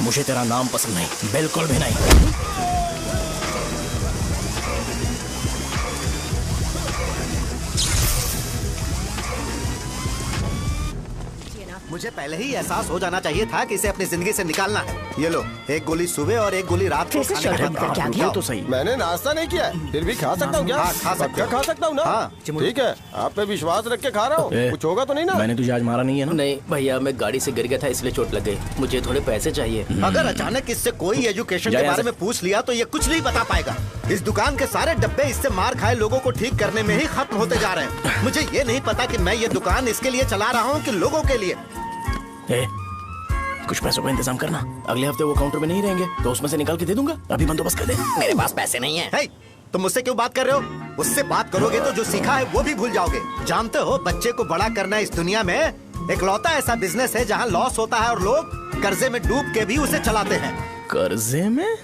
मुझे तेरा नाम पसंद नहीं, बिल्कुल भी नहीं। मुझे पहले ही एहसास हो जाना चाहिए था कि इसे अपनी जिंदगी से निकालना है। ये लो, एक गोली सुबह और एक गोली रात को खाने के बाद। क्या किया तो सही। मैंने नाश्ता नहीं किया है, फिर भी खा सकता हूँ क्या? हाँ, खा सकते हो। खा सकता हूँ ना? हाँ। ठीक है, आप पे विश्वास रख के खा रहा हूँ, कुछ होगा तो नहीं ना? मैंने तुझे आज मारा नहीं है ना? नहीं भैया, मैं गाड़ी से गिर गया था इसलिए चोट लग गई। मुझे थोड़े पैसे चाहिए। अगर अचानक इससे कोई एजुकेशन के बारे में पूछ लिया तो ये कुछ नहीं बता पाएगा। इस दुकान के सारे डब्बे इससे मार खाए लोगों को ठीक करने में ही खत्म होते जा रहे हैं। मुझे ये नहीं पता कि मैं ये दुकान इसके लिए चला रहा हूँ कि लोगों के लिए। कुछ पैसों का इंतजाम करना, अगले हफ्ते वो काउंटर में नहीं रहेंगे तो उसमें से निकाल के दे दूंगा। अभी बंदोबस्त कर दे। मेरे पास पैसे नहीं है। hey, तुम मुझसे क्यों बात कर रहे हो? उससे बात करोगे तो जो सीखा है वो भी भूल जाओगे। जानते हो, बच्चे को बड़ा करना इस दुनिया में इकलौता ऐसा बिजनेस है जहाँ लॉस होता है और लोग कर्जे में डूब के भी उसे चलाते हैं। कर्जे में?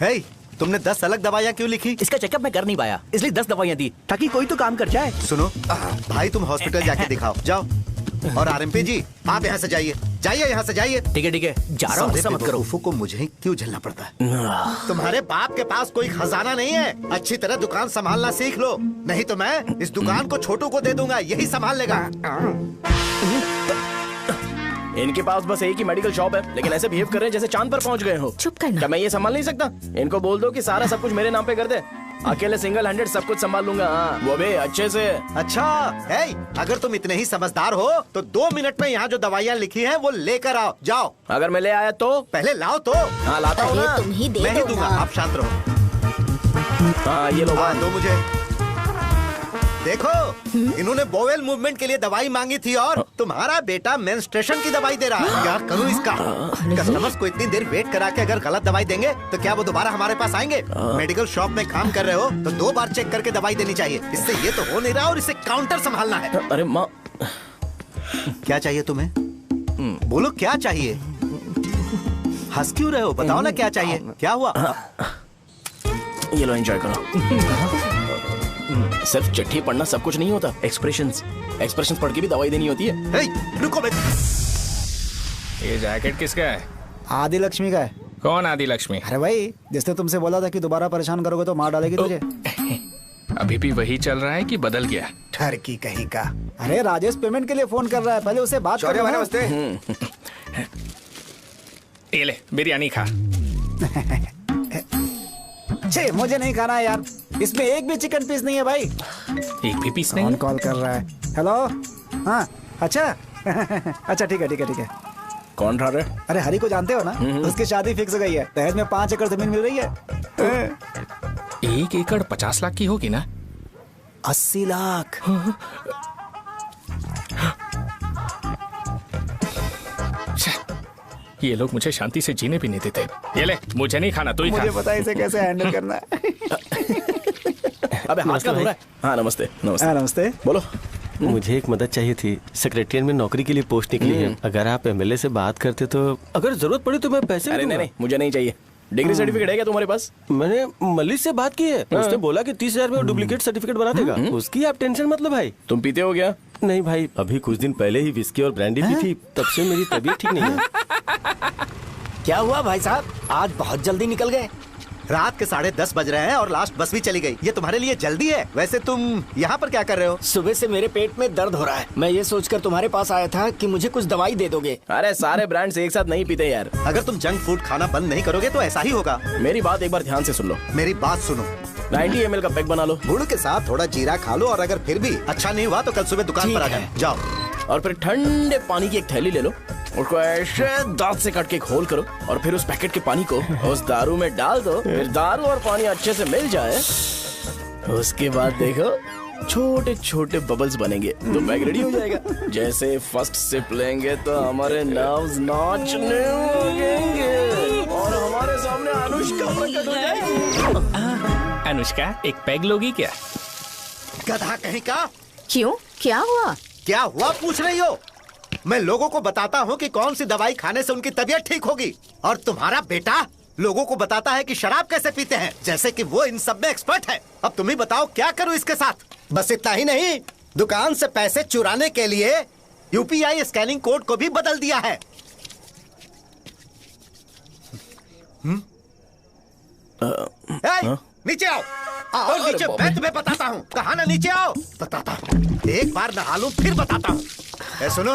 hey, तुमने 10 अलग दवाइयाँ क्यों लिखी? इसका चेकअप मैं कर नहीं पाया, इसलिए 10 दवाइयाँ दी ताकि कोई तो काम कर जाए। सुनो भाई, तुम हॉस्पिटल जाके दिखाओ, जाओ। और आरएमपी जी, आप यहाँ से जाइए, जाइए यहाँ से जाइए। ठीक है, जा रहा हूँ, गुस्सा मत करो। को मुझे क्यों झेलना पड़ता है? तुम्हारे बाप के पास कोई खजाना नहीं है। अच्छी तरह दुकान संभालना सीख लो, नहीं तो मैं इस दुकान को छोटू को दे दूंगा, यही संभाल लेगा। इनके पास बस एक ही मेडिकल शॉप है, लेकिन ऐसे बिहेव कर रहे हैं जैसे चांद पर पहुंच गए हो। चुप करना। क्या मैं ये संभाल नहीं सकता? इनको बोल दो कि सारा सब कुछ मेरे नाम पे कर दे। अकेले सिंगल हैंडेड सब कुछ संभाल लूंगा। हाँ, वो भी अच्छे से। अच्छा, अगर तुम इतने ही समझदार हो तो 2 मिनट में यहाँ जो दवाइयाँ लिखी हैं वो लेकर आओ, जाओ। अगर मैं ले आया तो? पहले लाओ तो। हाँ, लाता हूँ ना। तुम ही दे मैं ही दो दूंगा, ना। आप शांत रहो। हाँ, ये लो। दो मुझे। देखो, इन्होंने बोवेल मूवमेंट के लिए दवाई मांगी थी और तुम्हारा बेटा मेंस्ट्रुएशन की दवाई दे रहा है। क्या करूं इसका? कस्टमर्स को इतनी देर वेट करा के अगर गलत दवाई देंगे तो क्या वो दोबारा हमारे पास आएंगे? मेडिकल शॉप में काम कर रहे हो तो 2 बार चेक करके दवाई देनी चाहिए। इससे ये तो हो नहीं रहा और इसे काउंटर संभालना है। अरे माँ, क्या चाहिए तुम्हें? बोलो क्या चाहिए? हंस क्यों रहे हो? बताओ ना क्या चाहिए? क्या हुआ? ये लो, एंजॉय करो। सिर्फ चिट्ठी पढ़ना सब कुछ नहीं होता। एक्सप्रेशंस पढ़ के भी दवाई देनी होती है। हे, रुको बे। ये जैकेट किसका है? आदि लक्ष्मी का है। कौन आदि लक्ष्मी? अरे भाई, जिसने तुमसे बोला था कि दोबारा परेशान करोगे तो मार डालेगी तुझे। अभी भी वही चल रहा है कि बदल गया? ठरकी कहीं का। अरे राजेश पेमेंट के लिए फोन कर रहा है, पहले उसे बात करो। नमस्ते। ये ले, बिरयानी खा। छे, मुझे नहीं खाना है यार, इसमें एक भी चिकन पीस नहीं है भाई। एक भी पीस नहीं? कौन कॉल कर रहा है? हेलो। हाँ, अच्छा। अच्छा, ठीक है। कौन रहा? अरे हरी को जानते हो ना? उसकी शादी फिक्स हो गई है। दहेज में 5 एकड़ जमीन मिल रही है। 1 एकड़ 50 लाख की होगी ना? 80 लाख। ये लोग मुझे शांति से जीने भी नहीं देते। ये ले, मुझे नहीं खाना, तू ही खा। मुझे पता है इसे कैसे हैंडल करना है। अबे हाथ का हो रहा है। हाँ, नमस्ते। नमस्ते। बोलो। मुझे एक मदद चाहिए थी। सेक्रेटरिएट में नौकरी के लिए पोस्ट निकली है। अगर आप एमएलए से बात करते तो अगर जरूरत पड़ी तो मैं पैसे अरे नहीं, मुझे नहीं चाहिए। डिग्री सर्टिफिकेट है क्या तुम्हारे पास? मैंने मलिक से बात की है, उसने बोला कि 30,000 में डुप्लीकेट सर्टिफिकेट बना देगा। उसकी आप टेंशन मत लो भाई। तुम पीते हो क्या? नहीं भाई, अभी कुछ दिन पहले ही विस्की और ब्रांडी पी थी, तब से मेरी तबीयत ठीक नहीं है। क्या हुआ भाई साहब, आज बहुत जल्दी निकल गए? रात के 10:30 बज रहे हैं और लास्ट बस भी चली गई। ये तुम्हारे लिए जल्दी है? वैसे तुम यहाँ पर क्या कर रहे हो? सुबह से मेरे पेट में दर्द हो रहा है। मैं ये सोचकर तुम्हारे पास आया था कि मुझे कुछ दवाई दे दोगे। अरे सारे ब्रांड्स एक साथ नहीं पीते यार। अगर तुम जंक फूड खाना बंद नहीं करोगे तो ऐसा ही होगा। मेरी बात एक बार ध्यान से सुन लो। मेरी बात सुनो। 90 ml का पैक बना लो। गुड़ के साथ थोड़ा जीरा खा लो और अगर फिर भी अच्छा नहीं हुआ तो कल सुबह दुकान पर आ जाओ। जाओ। और फिर ठंडे पानी की एक थैली ले लो, उसको ऐसे दांत से काट के खोल करो और फिर उस पैकेट के पानी को उस दारू में डाल दो। फिर दारू और पानी अच्छे से मिल जाए, उसके बाद देखो छोटे छोटे बबल्स बनेंगे तो पैक रेडी हो जाएगा। जैसे फर्स्ट सिप लेंगे तो हमारे नर्व्स नाचने लगेंगे और हमारे सामने अनुष्का प्रकट हो जाएगी। अनुष्का, एक पैग लोगी क्या? गधा कहीं का। क्यों, क्या हुआ? क्या हुआ पूछ रही हो? मैं लोगों को बताता हूँ कि कौन सी दवाई खाने से उनकी तबीयत ठीक होगी और तुम्हारा बेटा लोगों को बताता है कि शराब कैसे पीते हैं, जैसे कि वो इन सब में एक्सपर्ट है। अब तुम ही बताओ क्या करूँ इसके साथ? बस इतना ही नहीं, दुकान से पैसे चुराने के लिए यूपीआई स्कैनिंग कोड को भी बदल दिया है। नीचे आओ, आओ नीचे, मैं तुम्हें बताता हूँ। कहा ना नीचे आओ, बताता हूँ। एक बार नहा लूं फिर बताता हूँ। सुनो,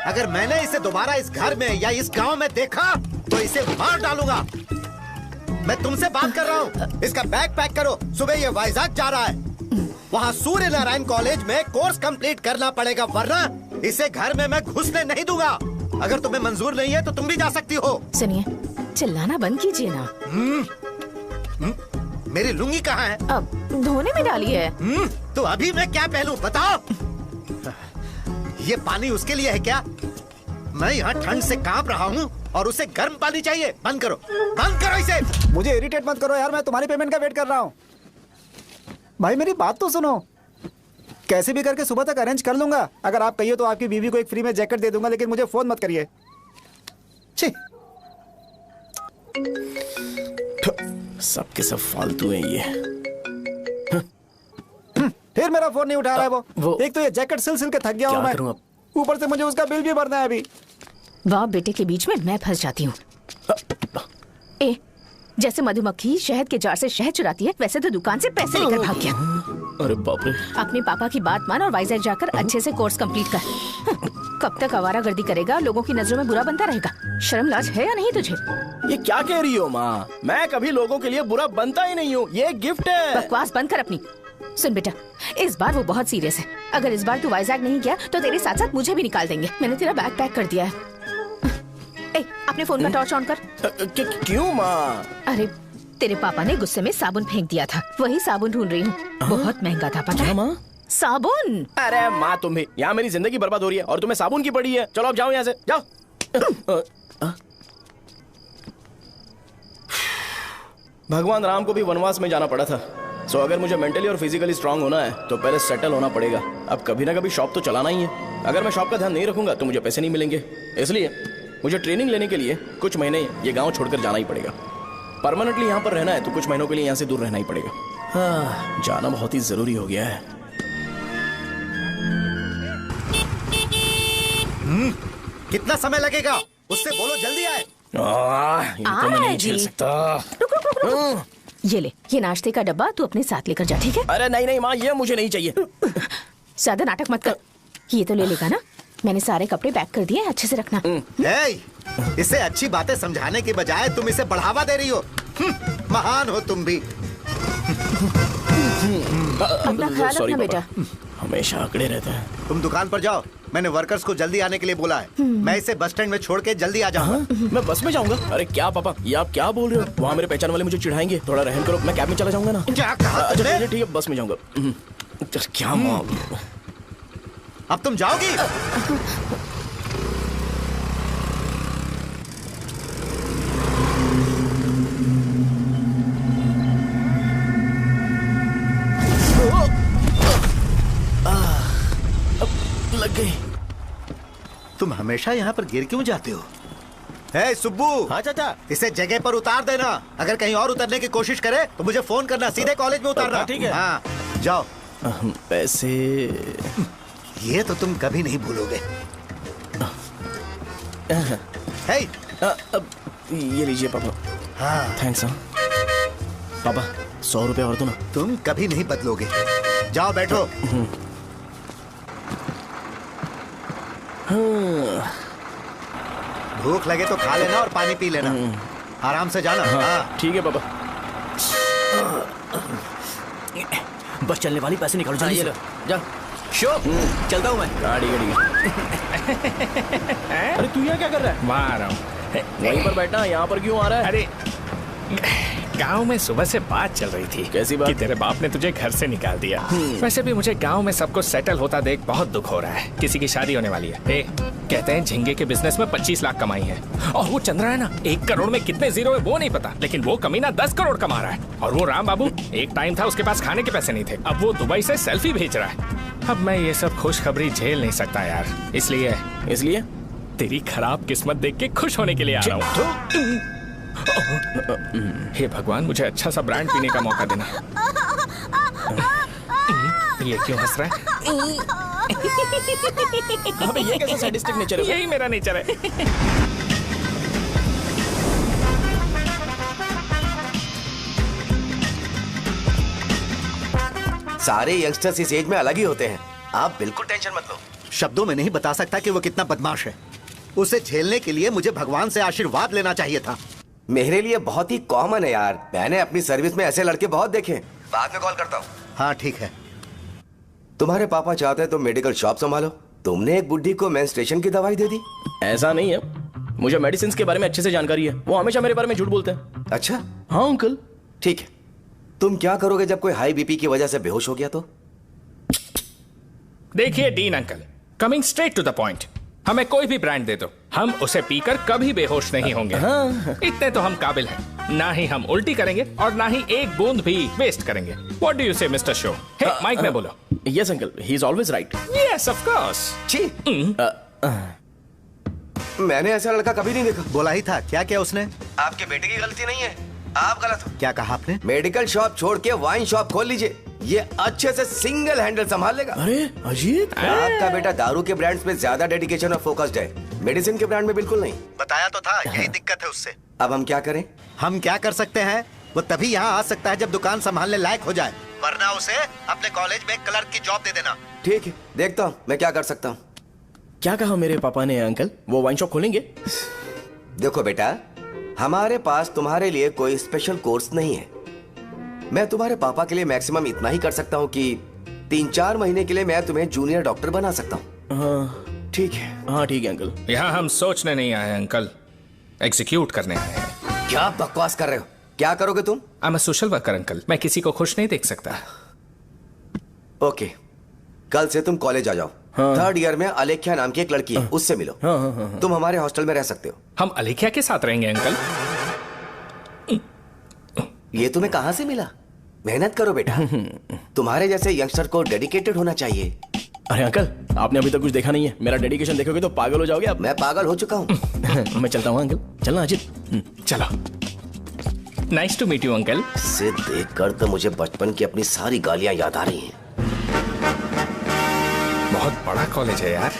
अगर मैंने इसे दोबारा इस घर में या इस गांव में देखा तो इसे मार डालूंगा। मैं तुमसे बात कर रहा हूँ। इसका बैग पैक करो, सुबह ये वाइजाग जा रहा है। वहाँ सूर्य नारायण कॉलेज में कोर्स कंप्लीट करना पड़ेगा, वरना इसे घर में मैं घुसने नहीं दूंगा। अगर तुम्हें मंजूर नहीं है तो तुम भी जा सकती हो। सुनिए, चिल्लाना बंद कीजिए ना। मेरी लुंगी कहाँ है? अब धोने में डाली है। तो अभी मैं क्या पहनूं बताओ? ये पानी उसके लिए है क्या? मैं यहाँ ठंड से कांप रहा हूँ और उसे गर्म पानी चाहिए। बंद करो, बंद करो इसे। मुझे इरिटेट मत करो यार, मैं तुम्हारी पेमेंट का वेट कर रहा हूँ। भाई मेरी बात तो सुनो, कैसे भी करके सुबह तक अरेंज कर लूंगा। अगर आप कहिए तो आपकी बीवी को एक फ्री में जैकेट दे दूंगा, लेकिन मुझे फोन मत करिए। छी, सबके सब फालतू हैं ये। फिर मेरा फोन नहीं उठा रहा है वो। एक तो ये जैकेट सिल सिल के थक गया हूँ मैं, करूं अब? ऊपर से मुझे उसका बिल भी भरना है अभी। वाह, बेटे के बीच में मैं फंस जाती हूँ। ए, जैसे मधुमक्खी शहद के जार से शहद चुराती है, वैसे तो दुकान से पैसे लेकर भाग गया। अरे बाप रे। अपने पापा की बात मान और वाइजैक जाकर अच्छे से कोर्स कंप्लीट कर। कब तक आवारागर्दी करेगा, लोगों की नजरों में बुरा बनता रहेगा। शर्म लाज है या नहीं तुझे? ये क्या कह रही हो माँ? मैं कभी लोगों के लिए बुरा बनता ही नहीं हूँ, ये गिफ्ट है। बकवास बंद कर अपनी। सुन बेटा, इस बार वो बहुत सीरियस है। अगर इस बार तू वाइजैक नहीं गया तो तेरे साथ साथ मुझे भी निकाल देंगे। मैंने तेरा बैग पैक कर दिया है। ए, अपने फोन का टॉर्च ऑन कर। क्यों माँ? अरे तेरे पापा ने गुस्से में साबुन फेंक दिया था, वही साबुन ढूंढ रही हूँ। बहुत महंगा था, पता है? माँ, साबुन। अरे माँ तुम भी, यहाँ मेरी जिंदगी बर्बाद हो रही है और तुम्हें साबुन की पड़ी है। चलो अब जाओ यहाँ से, जाओ। भगवान राम को भी वनवास में जाना पड़ा था। सो अगर मुझे मेंटली और फिजिकली स्ट्रांग होना है तो पहले सेटल होना पड़ेगा। अब कभी ना कभी शॉप तो चलाना ही है। अगर मैं शॉप का ध्यान नहीं रखूंगा तो मुझे पैसे नहीं मिलेंगे। इसलिए मुझे ट्रेनिंग लेने के लिए कुछ महीने ये गांव छोड़कर जाना ही पड़ेगा। परमानेंटली यहाँ पर रहना है तो कुछ महीनों के लिए यहाँ से दूर रहना ही पड़ेगा। हाँ, जाना बहुत ही जरूरी हो गया है। कितना समय लगेगा? उससे बोलो जल्दी आए। ये तो मैं नहीं झेल सकता। रुक। ये ले, ये नाश्ते का डब्बा तू अपने साथ लेकर जा, ठीक है? अरे नहीं नहीं माँ, ये मुझे नहीं चाहिए। ज्यादा नाटक मत कर। ये तो ले लेगा ना? मैंने सारे कपड़े पैक कर दिए, अच्छे से रखना। इसे अच्छी बातें समझाने के बजाय तुम इसे बढ़ावा दे रही हो। महान हो तुम भी। अपना ख्याल रखना बेटा। हमेशा अकड़े रहते हैं। तुम दुकान पर जाओ, मैंने वर्कर्स को जल्दी आने के लिए बोला है। मैं इसे बस स्टैंड में छोड़ के जल्दी आ जाऊंगा। मैं बस में जाऊंगा? अरे क्या पापा, ये आप क्या बोल रहे हो? वहाँ मेरे पहचान वाले मुझे चिढ़ाएंगे। थोड़ा रहम करो, मैं कैब में चला जाऊंगा ना। क्या कहा? अच्छा ठीक है, बस में जाऊंगा। क्या माँ, अब तुम जाओगी? लग गई। तुम हमेशा यहाँ पर गिर क्यों जाते हो? हे सुब्बू। हाँ चाचा। इसे जगह पर उतार देना। अगर कहीं और उतरने की कोशिश करे तो मुझे फोन करना, सीधे कॉलेज में उतारना। ठीक है। हाँ, जाओ। पैसे ये तो तुम कभी नहीं भूलोगे। हे, अब ये लीजिए पापा। हाँ, थैंक्स। पापा 100 रुपए और दो ना। तुम कभी नहीं बदलोगे। जाओ बैठो। भूख लगे तो खा लेना और पानी पी लेना। आराम से जाना। हाँ। ठीक है पापा। बस चलने वाली, पैसे निकालो जल्दी से। जा शो, चलता हूँ मैं। गाड़ी गाड़ी। अरे तू यहाँ क्या कर रहा है? वहाँ आ रहा हूँ। वहीं पर बैठा, यहाँ पर क्यों आ रहा है? अरे गांव में सुबह से बात चल रही थी। कैसी बात? कि तेरे बाप ने तुझे घर से निकाल दिया। वैसे भी मुझे गांव में सबको सेटल होता देख बहुत दुख हो रहा है। किसी की शादी होने वाली है। कहते हैं झींगे के बिजनेस में 25 लाख कमाई है। और वो चंद्रा है ना, 1 करोड़ में कितने जीरो है वो नहीं पता, लेकिन वो कमीना 10 करोड़ कमा रहा है। और वो राम बाबू, एक टाइम था उसके पास खाने के पैसे नहीं थे, अब वो दुबई से सेल्फी भेज रहा है। अब मैं ये सब खुशखबरी झेल नहीं सकता यार, इसलिए तेरी खराब किस्मत देख के खुश होने के लिए आ रहा हूँ। हे भगवान, मुझे अच्छा सा ब्रांड पीने का मौका देना। ये क्यों हंस रहा है? अबे ये कैसा सैडिस्टिक नेचर है? यही मेरा नेचर है। सारे यंगस्टर्स इस एज में अलग ही होते हैं। आप बिल्कुल टेंशन मत लो। शब्दों में नहीं बता सकता कि वो कितना बदमाश है। उसे झेलने के लिए मुझे भगवान से आशीर्वाद लेना चाहिए था। मेरे लिए बहुत ही कॉमन है यार, मैंने अपनी सर्विस में ऐसे लड़के बहुत देखे। बाद में कॉल करता हूँ। हाँ ठीक है। तुम्हारे पापा चाहते हैं तुम मेडिकल शॉप संभालो। तुमने एक बुढ़ी को मेंस्ट्रुएशन की दवाई दे दी। ऐसा नहीं है, मुझे मेडिसिन के बारे में अच्छे से जानकारी है। वो हमेशा मेरे बारे में झूठ बोलते हैं। अच्छा हाँ अंकल। ठीक है, तुम क्या करोगे जब कोई हाई बीपी की वजह से बेहोश हो गया तो? देखिए Dean uncle, coming straight to the point, हमें कोई भी ब्रांड दे दो, हम उसे पीकर कभी बेहोश नहीं होंगे। इतने तो हम काबिल हैं। ना ही हम उल्टी करेंगे और ना ही एक बूंद भी वेस्ट करेंगे। व्हाट डू यू से मिस्टर शो? हे माइक में बोलो। Yes uncle, he is always right. Yes of course. छी, मैंने ऐसा लड़का कभी नहीं देखा। बोला ही था। क्या किया उसने? आपके बेटे की गलती नहीं है, आप गलत हो। क्या कहा आपने? मेडिकल शॉप छोड़ के वाइन शॉप खोल लीजिए, ये अच्छे से सिंगल हैंडल संभाल लेगा। अरे अजीत, आपका बेटा दारू के ब्रांड्स में ज्यादा डेडिकेशन और फोकस्ड है, मेडिसिन के ब्रांड में बिल्कुल नहीं। बताया तो था, यही दिक्कत है उससे। अब हम क्या करें? हम क्या कर सकते हैं? वो तभी यहाँ आ सकता है जब दुकान संभालने लायक हो जाए, वरना उसे अपने कॉलेज में क्लर्क की जॉब दे देना। ठीक है, देखता हूँ मैं क्या कर सकता हूँ। क्या कहा मेरे पापा ने अंकल? वो वाइन शॉप खोलेंगे? देखो बेटा, हमारे पास तुम्हारे लिए कोई स्पेशल कोर्स नहीं है। मैं तुम्हारे पापा के लिए मैक्सिमम इतना ही कर सकता हूँ कि 3-4 महीने के लिए मैं तुम्हें जूनियर डॉक्टर बना सकता हूँ। हाँ ठीक है। हाँ ठीक है अंकल। यहाँ हम सोचने नहीं आए अंकल, एग्जीक्यूट करने आए हैं। क्या बकवास कर रहे हो? क्या करोगे तुम? I am a social worker uncle, मैं किसी को खुश नहीं देख सकता। ओके, कल से तुम कॉलेज आ जाओ। हाँ। 3rd ईयर में अलेख्या नाम की एक लड़की है, उससे मिलो। हाँ। तुम हमारे हॉस्टल में रह सकते हो। हम अलेख्या के साथ रहेंगे अंकल। ये तुम्हें कहां से मिला? मेहनत करो बेटा, तुम्हारे जैसे यंगस्टर को डेडिकेटेड होना चाहिए। अरे अंकल, आपने अभी तक कुछ देखा नहीं है। मेरा डेडिकेशन देखोगे तो पागल हो जाओगे आप। मैं पागल हो चुका हूँ। मैं चलता हूँ अंकल। चलना अजित। चलो, nice to meet you uncle. इसे देखकर तो मुझे बचपन की अपनी सारी गालियां याद आ रही हैं। बहुत बड़ा कॉलेज है यार।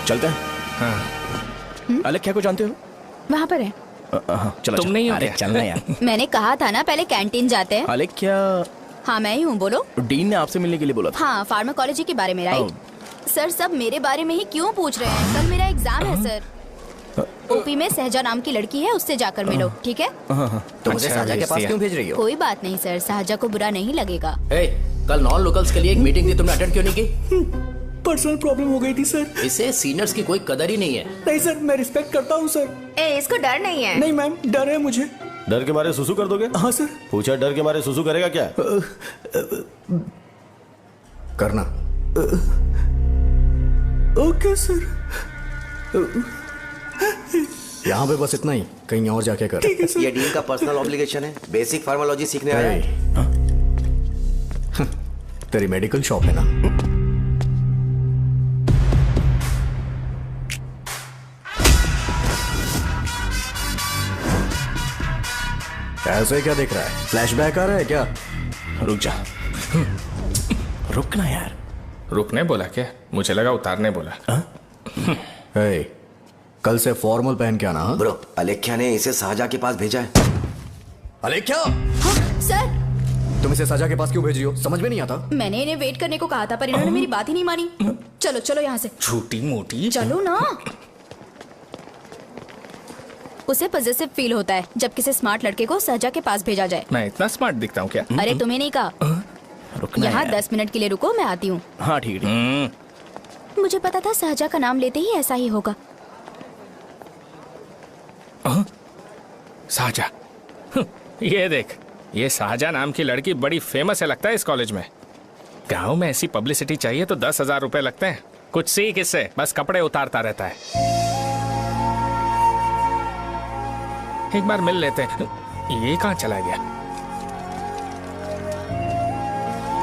चलते हैं। हाँ। अलेख्या को जानते हो? वहाँ पर है। चलो तुम नहीं हो अरे क्या? चलना यार। मैंने कहा था ना पहले कैंटीन जाते हैं। अलेख्या, हाँ मैं ही हूँ, बोलो। डीन ने आपसे मिलने के लिए बोला था। हाँ, फार्माकोलॉजी के बारे में, राइट? सर सब मेरे बारे में ही क्यों पूछ रहे हैं? कल मेरा एग्जाम है सर। ओपी में सहजा नाम की लड़की है, उससे जाकर मिलो, ठीक है? तो मुझे साजा के पास क्यों भेज रही हो? कोई बात नहीं सर, सहजा को बुरा नहीं लगेगा। कल नॉन लोकल्स के लिए एक मीटिंग थी, तुमने अटेंड क्यों नहीं की? पर्सनल प्रॉब्लम हो गई थी सर। इसे सीनियर्स की कोई कदर ही नहीं है। नहीं सर, मैं रिस्पेक्ट करता हूँ सर। इसको डर नहीं है। नहीं मैम, डर है मुझे। डर के मारे सुसु कर दोगे? हाँ सर। पूछा डर के मारे सुसु करेगा क्या? करना। Okay sir. यहाँ पे बस इतना ही, कहीं और जाके कर। ये डीन का पर्सनल ऑब्लिगेशन है, बेसिक फार्माकोलॉजी सीखने आया है। तेरी मेडिकल शॉप है ना? ऐसे क्या देख रहा है? फ्लैशबैक आ रहा है क्या? रुक जा। रुकना यार। रुकने बोला क्या? मुझे लगा उतारने बोला। hey, कल से फॉर्मल पहन के आना। ब्रो, अलेख्या ने इसे साजा के पास भेजा है। अलेख्या! हाँ, सर तुम इसे साजा के पास क्यों भेज रही हो? समझ में नहीं आता। मैंने इन्हें वेट करने को कहा था, पर इन्होंने मेरी बात ही नहीं मानी। चलो चलो यहाँ से। छोटी मोटी। चलो ना। उसे पॉजिटिव फील होता है जब किसी स्मार्ट लड़के को सहजा के पास भेजा जाए। मैं इतना स्मार्ट दिखता हूँ क्या? अरे तुम्हें नहीं कहा। रुकना यहाँ यार। 10 मिनट के लिए रुको, मैं आती हूँ। हाँ ठीक है। मुझे पता था सहजा का नाम लेते ही ऐसा ही होगा। साजा। ये देख, ये साजा नाम की लड़की बड़ी फेमस है लगता है इस कॉलेज में। गांव में ऐसी पब्लिसिटी चाहिए तो 10,000 रुपए लगते हैं। कुछ सीख इससे, बस कपड़े उतारता रहता है। एक बार मिल लेते हैं। ये कहाँ चला गया?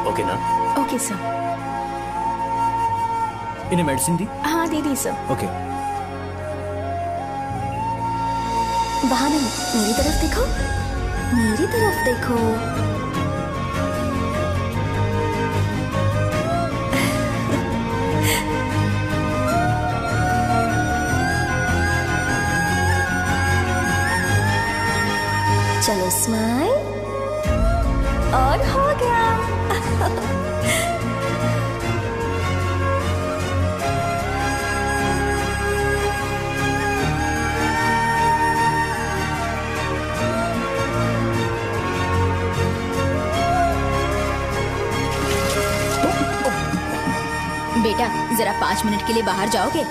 ओके ना? Okay sir. इन्हें मेडिसिन दी? हाँ दे दी सर। ओके। वहाँ नहीं, मेरी तरफ देखो, मेरी तरफ देखो। चलो स्माइल। और हो गया। बेटा जरा 5 मिनट के लिए बाहर जाओगे?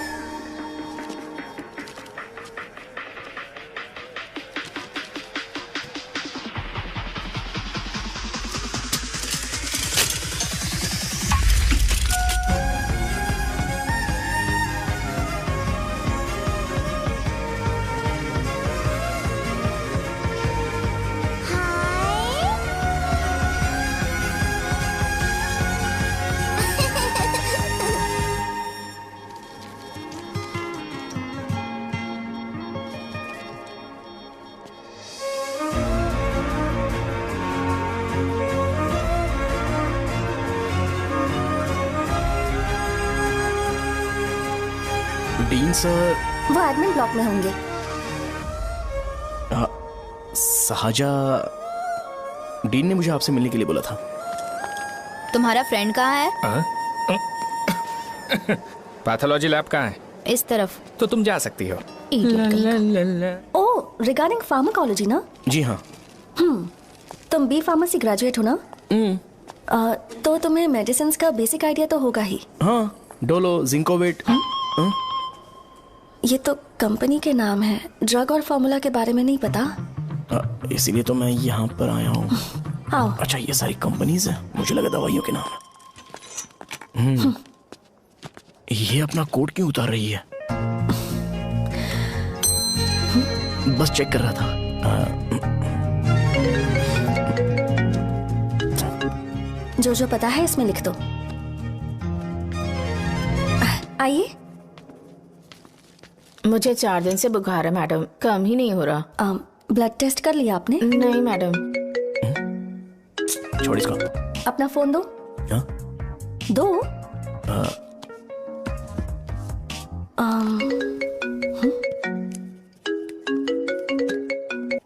डीन सर वो एडमिन ब्लॉक में होंगे। साजा, डीन ने मुझे आपसे मिलने के लिए बोला था। तुम्हारा फ्रेंड कहाँ है? पैथोलॉजी लैब कहाँ है? इस तरफ। तो तुम जा सकती हो। ओ, रिगार्डिंग फार्माकोलॉजी ना? जी हाँ। तुम बी फार्मेसी ग्रेजुएट हो ना? तो तुम्हें मेडिसिन का बेसिक आइडिया तो होगा ही। हाँ, डोलो, जिंकोवेट। ये तो कंपनी के नाम है, ड्रग और फॉर्मूला के बारे में नहीं पता। इसीलिए तो मैं यहाँ पर आया हूँ। आओ। अच्छा, ये सारी कंपनीज है, मुझे लगा दवाइयों के नाम है। ये अपना कोट क्यों उतार रही है? बस चेक कर रहा था। जो जो पता है इसमें लिख दो। आइए। मुझे 4 दिन से बुखार है मैडम, कम ही नहीं हो रहा। ब्लड टेस्ट कर लिया आपने? नहीं मैडम। छोड़ इसको। अपना फोन दो। दो।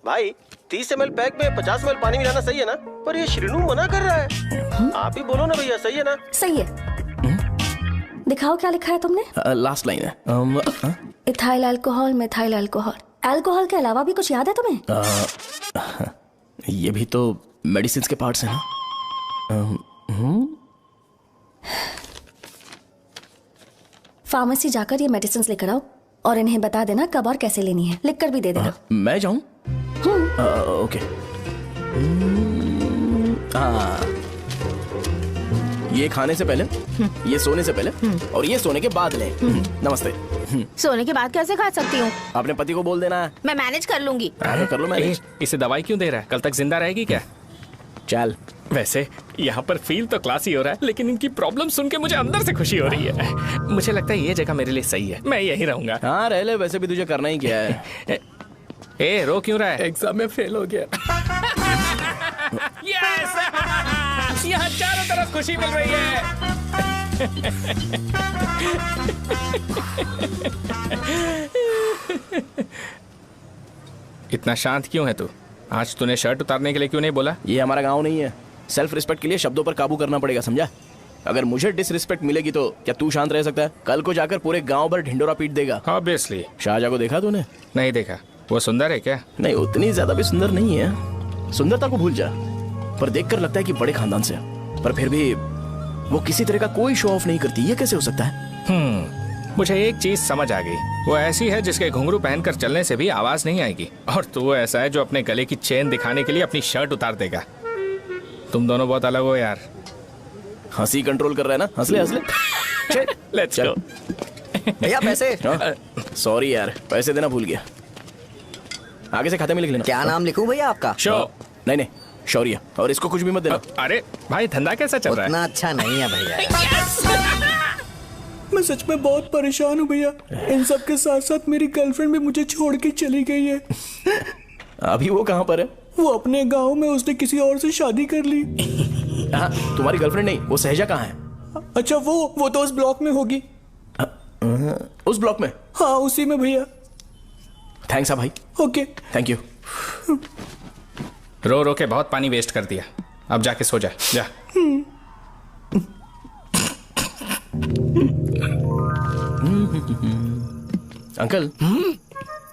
भाई 30 ml पैक में 50 ml पानी मिलाना सही है ना? पर ये श्रीनू मना कर रहा है। आप ही बोलो ना भैया, सही है ना? सही है। दिखाओ क्या लिखा है तुमने? लास्ट लाइन है। Ethyl alcohol, methyl alcohol. Alcohol के अलावा भी कुछ याद है तुम्हें? ये भी तो मेडिसिन के पार्ट्स हैं ना। फार्मेसी जाकर ये मेडिसिन लेकर आओ और इन्हें बता देना कब और कैसे लेनी है। लिख कर भी दे देना। मैं जाऊं? ओके। ये खाने से पहले, ये सोने से पहले और ये सोने के बाद ले। नमस्ते। सोने के बाद कैसे खा सकती हूँ? अपने पति को बोल देना। मैं मैनेज कर लूंगी। कर लो मैनेज। इसे दवाई क्यों दे रहा है? कल तक जिंदा रहेगी क्या? चल। वैसे यहाँ पर फील तो क्लासी हो रहा है, लेकिन इनकी प्रॉब्लम सुन के मुझे अंदर से खुशी हो रही है। मुझे लगता है ये जगह मेरे लिए सही है, मैं यहीं रहूंगा। हाँ रह ले, वैसे भी तुझे करना ही क्या है। ए, रो क्यों रहा है? एग्जाम में फेल हो गया। यस! यहाँ चारों तरफ खुशी मिल रही है। इतना शांत क्यों है तू? आज तूने शर्ट उतारने के लिए क्यों नहीं बोला? ये हमारा गांव नहीं है। सेल्फ रिस्पेक्ट के लिए शब्दों पर काबू करना पड़ेगा, समझा? अगर मुझे डिसरिस्पेक्ट मिलेगी तो क्या तू शांत रह सकता है? कल को जाकर पूरे गांव भर ढिंडोरा पीट देगा। ऑब्वियसली। शाहजहां को देखा तूने? नहीं देखा। वो सुंदर है क्या? नहीं, उतनी ज्यादा भी सुंदर नहीं है। सुंदरता को भूल जा, पर देखकर लगता है कि बड़े खानदान से, पर फिर भी वो किसी तरह का कोई शो ऑफ नहीं करती। ये कैसे हो सकता है? मुझे एक चीज समझ आ गई। वो ऐसी है जिसके घुंघरू पहनकर चलने से भी आवाज नहीं आएगी, और तू ऐसा है जो अपने गले की चेन दिखाने के लिए अपनी शर्ट उतार देगा। तुम दोनों बहुत अलग हो यार। हंसी कंट्रोल कर रहा है ना? हंस ले हंस ले। Let's go. भैया पैसे। सॉरी यार, पैसे देना भूल गया। आगे से खाते में लिख लेना। क्या नाम लिखूं भैया आपका? शो। नहीं, शौर्य। और इसको कुछ भी मत देना। अरे भाई, धंधा कैसा चल रहा है? उतना अच्छा नहीं है भैया। मैं सच में बहुत परेशान हूँ भैया। इन सब के साथ साथ मेरी गर्लफ्रेंड भी मुझे छोड़ के चली गई है। अभी वो कहाँ पर है? वो अपने गांव में, उसने किसी और से शादी कर ली। तुम्हारी गर्लफ्रेंड नहीं, वो सहजा कहाँ है? अच्छा, वो तो उस ब्लॉक में होगी। उस ब्लॉक में? हाँ, उसी में भैया। थैंक्स भाई। Okay, thank you. रो रो के बहुत पानी वेस्ट कर दिया। अब जाके सो जा जा। अंकल,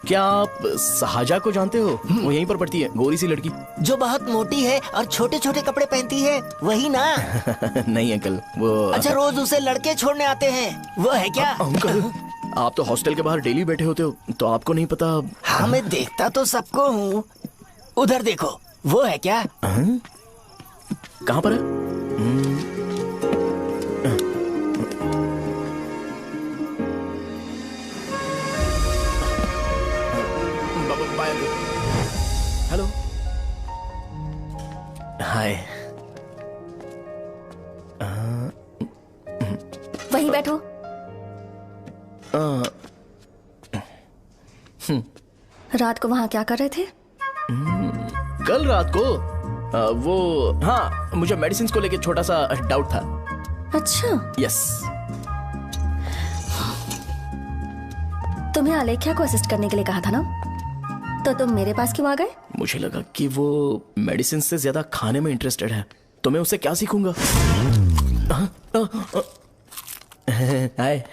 क्या आप साहजा को जानते हो? वो यहीं पर पढ़ती है, गोरी सी लड़की। जो बहुत मोटी है और छोटे छोटे कपड़े पहनती है, वही ना? नहीं अंकल, वो अच्छा, रोज उसे लड़के छोड़ने आते हैं, वो है क्या? अंकल, आप तो हॉस्टल के बाहर डेली बैठे होते हो, तो आपको नहीं पता? हाँ, मैं देखता तो सबको हूँ। उधर देखो, वो है क्या? कहाँ पर है? हेलो, हाय। वहीं बैठो। रात को वहाँ क्या कर रहे थे? कल रात को वो, हाँ, मुझे मेडिसिन को लेके छोटा सा डाउट था। अच्छा। यस। तुम्हें आलेख्या को असिस्ट करने के लिए कहा था ना, तो तुम मेरे पास क्यों आ गए? मुझे लगा कि वो मेडिसिन से ज्यादा खाने में इंटरेस्टेड है, तो मैं उससे क्या सीखूंगा। हाय।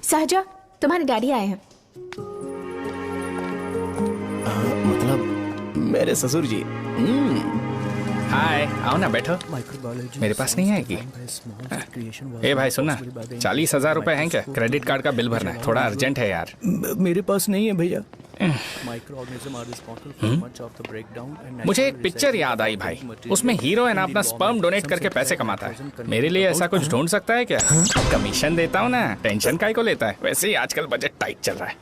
सहजा, तुम्हारे डैडी आए हैं। मतलब मेरे ससुर जी। हाय, आओ ना, बैठो। मेरे पास नहीं आएगी। ए भाई सुनना, 40,000 रुपए हैं क्या? क्रेडिट कार्ड का बिल भरना है, थोड़ा अर्जेंट है यार। मेरे पास नहीं है भैया। मुझे एक पिक्चर याद आई भाई, उसमें हीरो है ना अपना स्पर्म डोनेट करके पैसे कमाता है। मेरे लिए ऐसा कुछ ढूंढ सकता है क्या? कमीशन देता हूँ ना, टेंशन काहे को लेता है? वैसे ही आजकल बजट टाइट चल रहा है।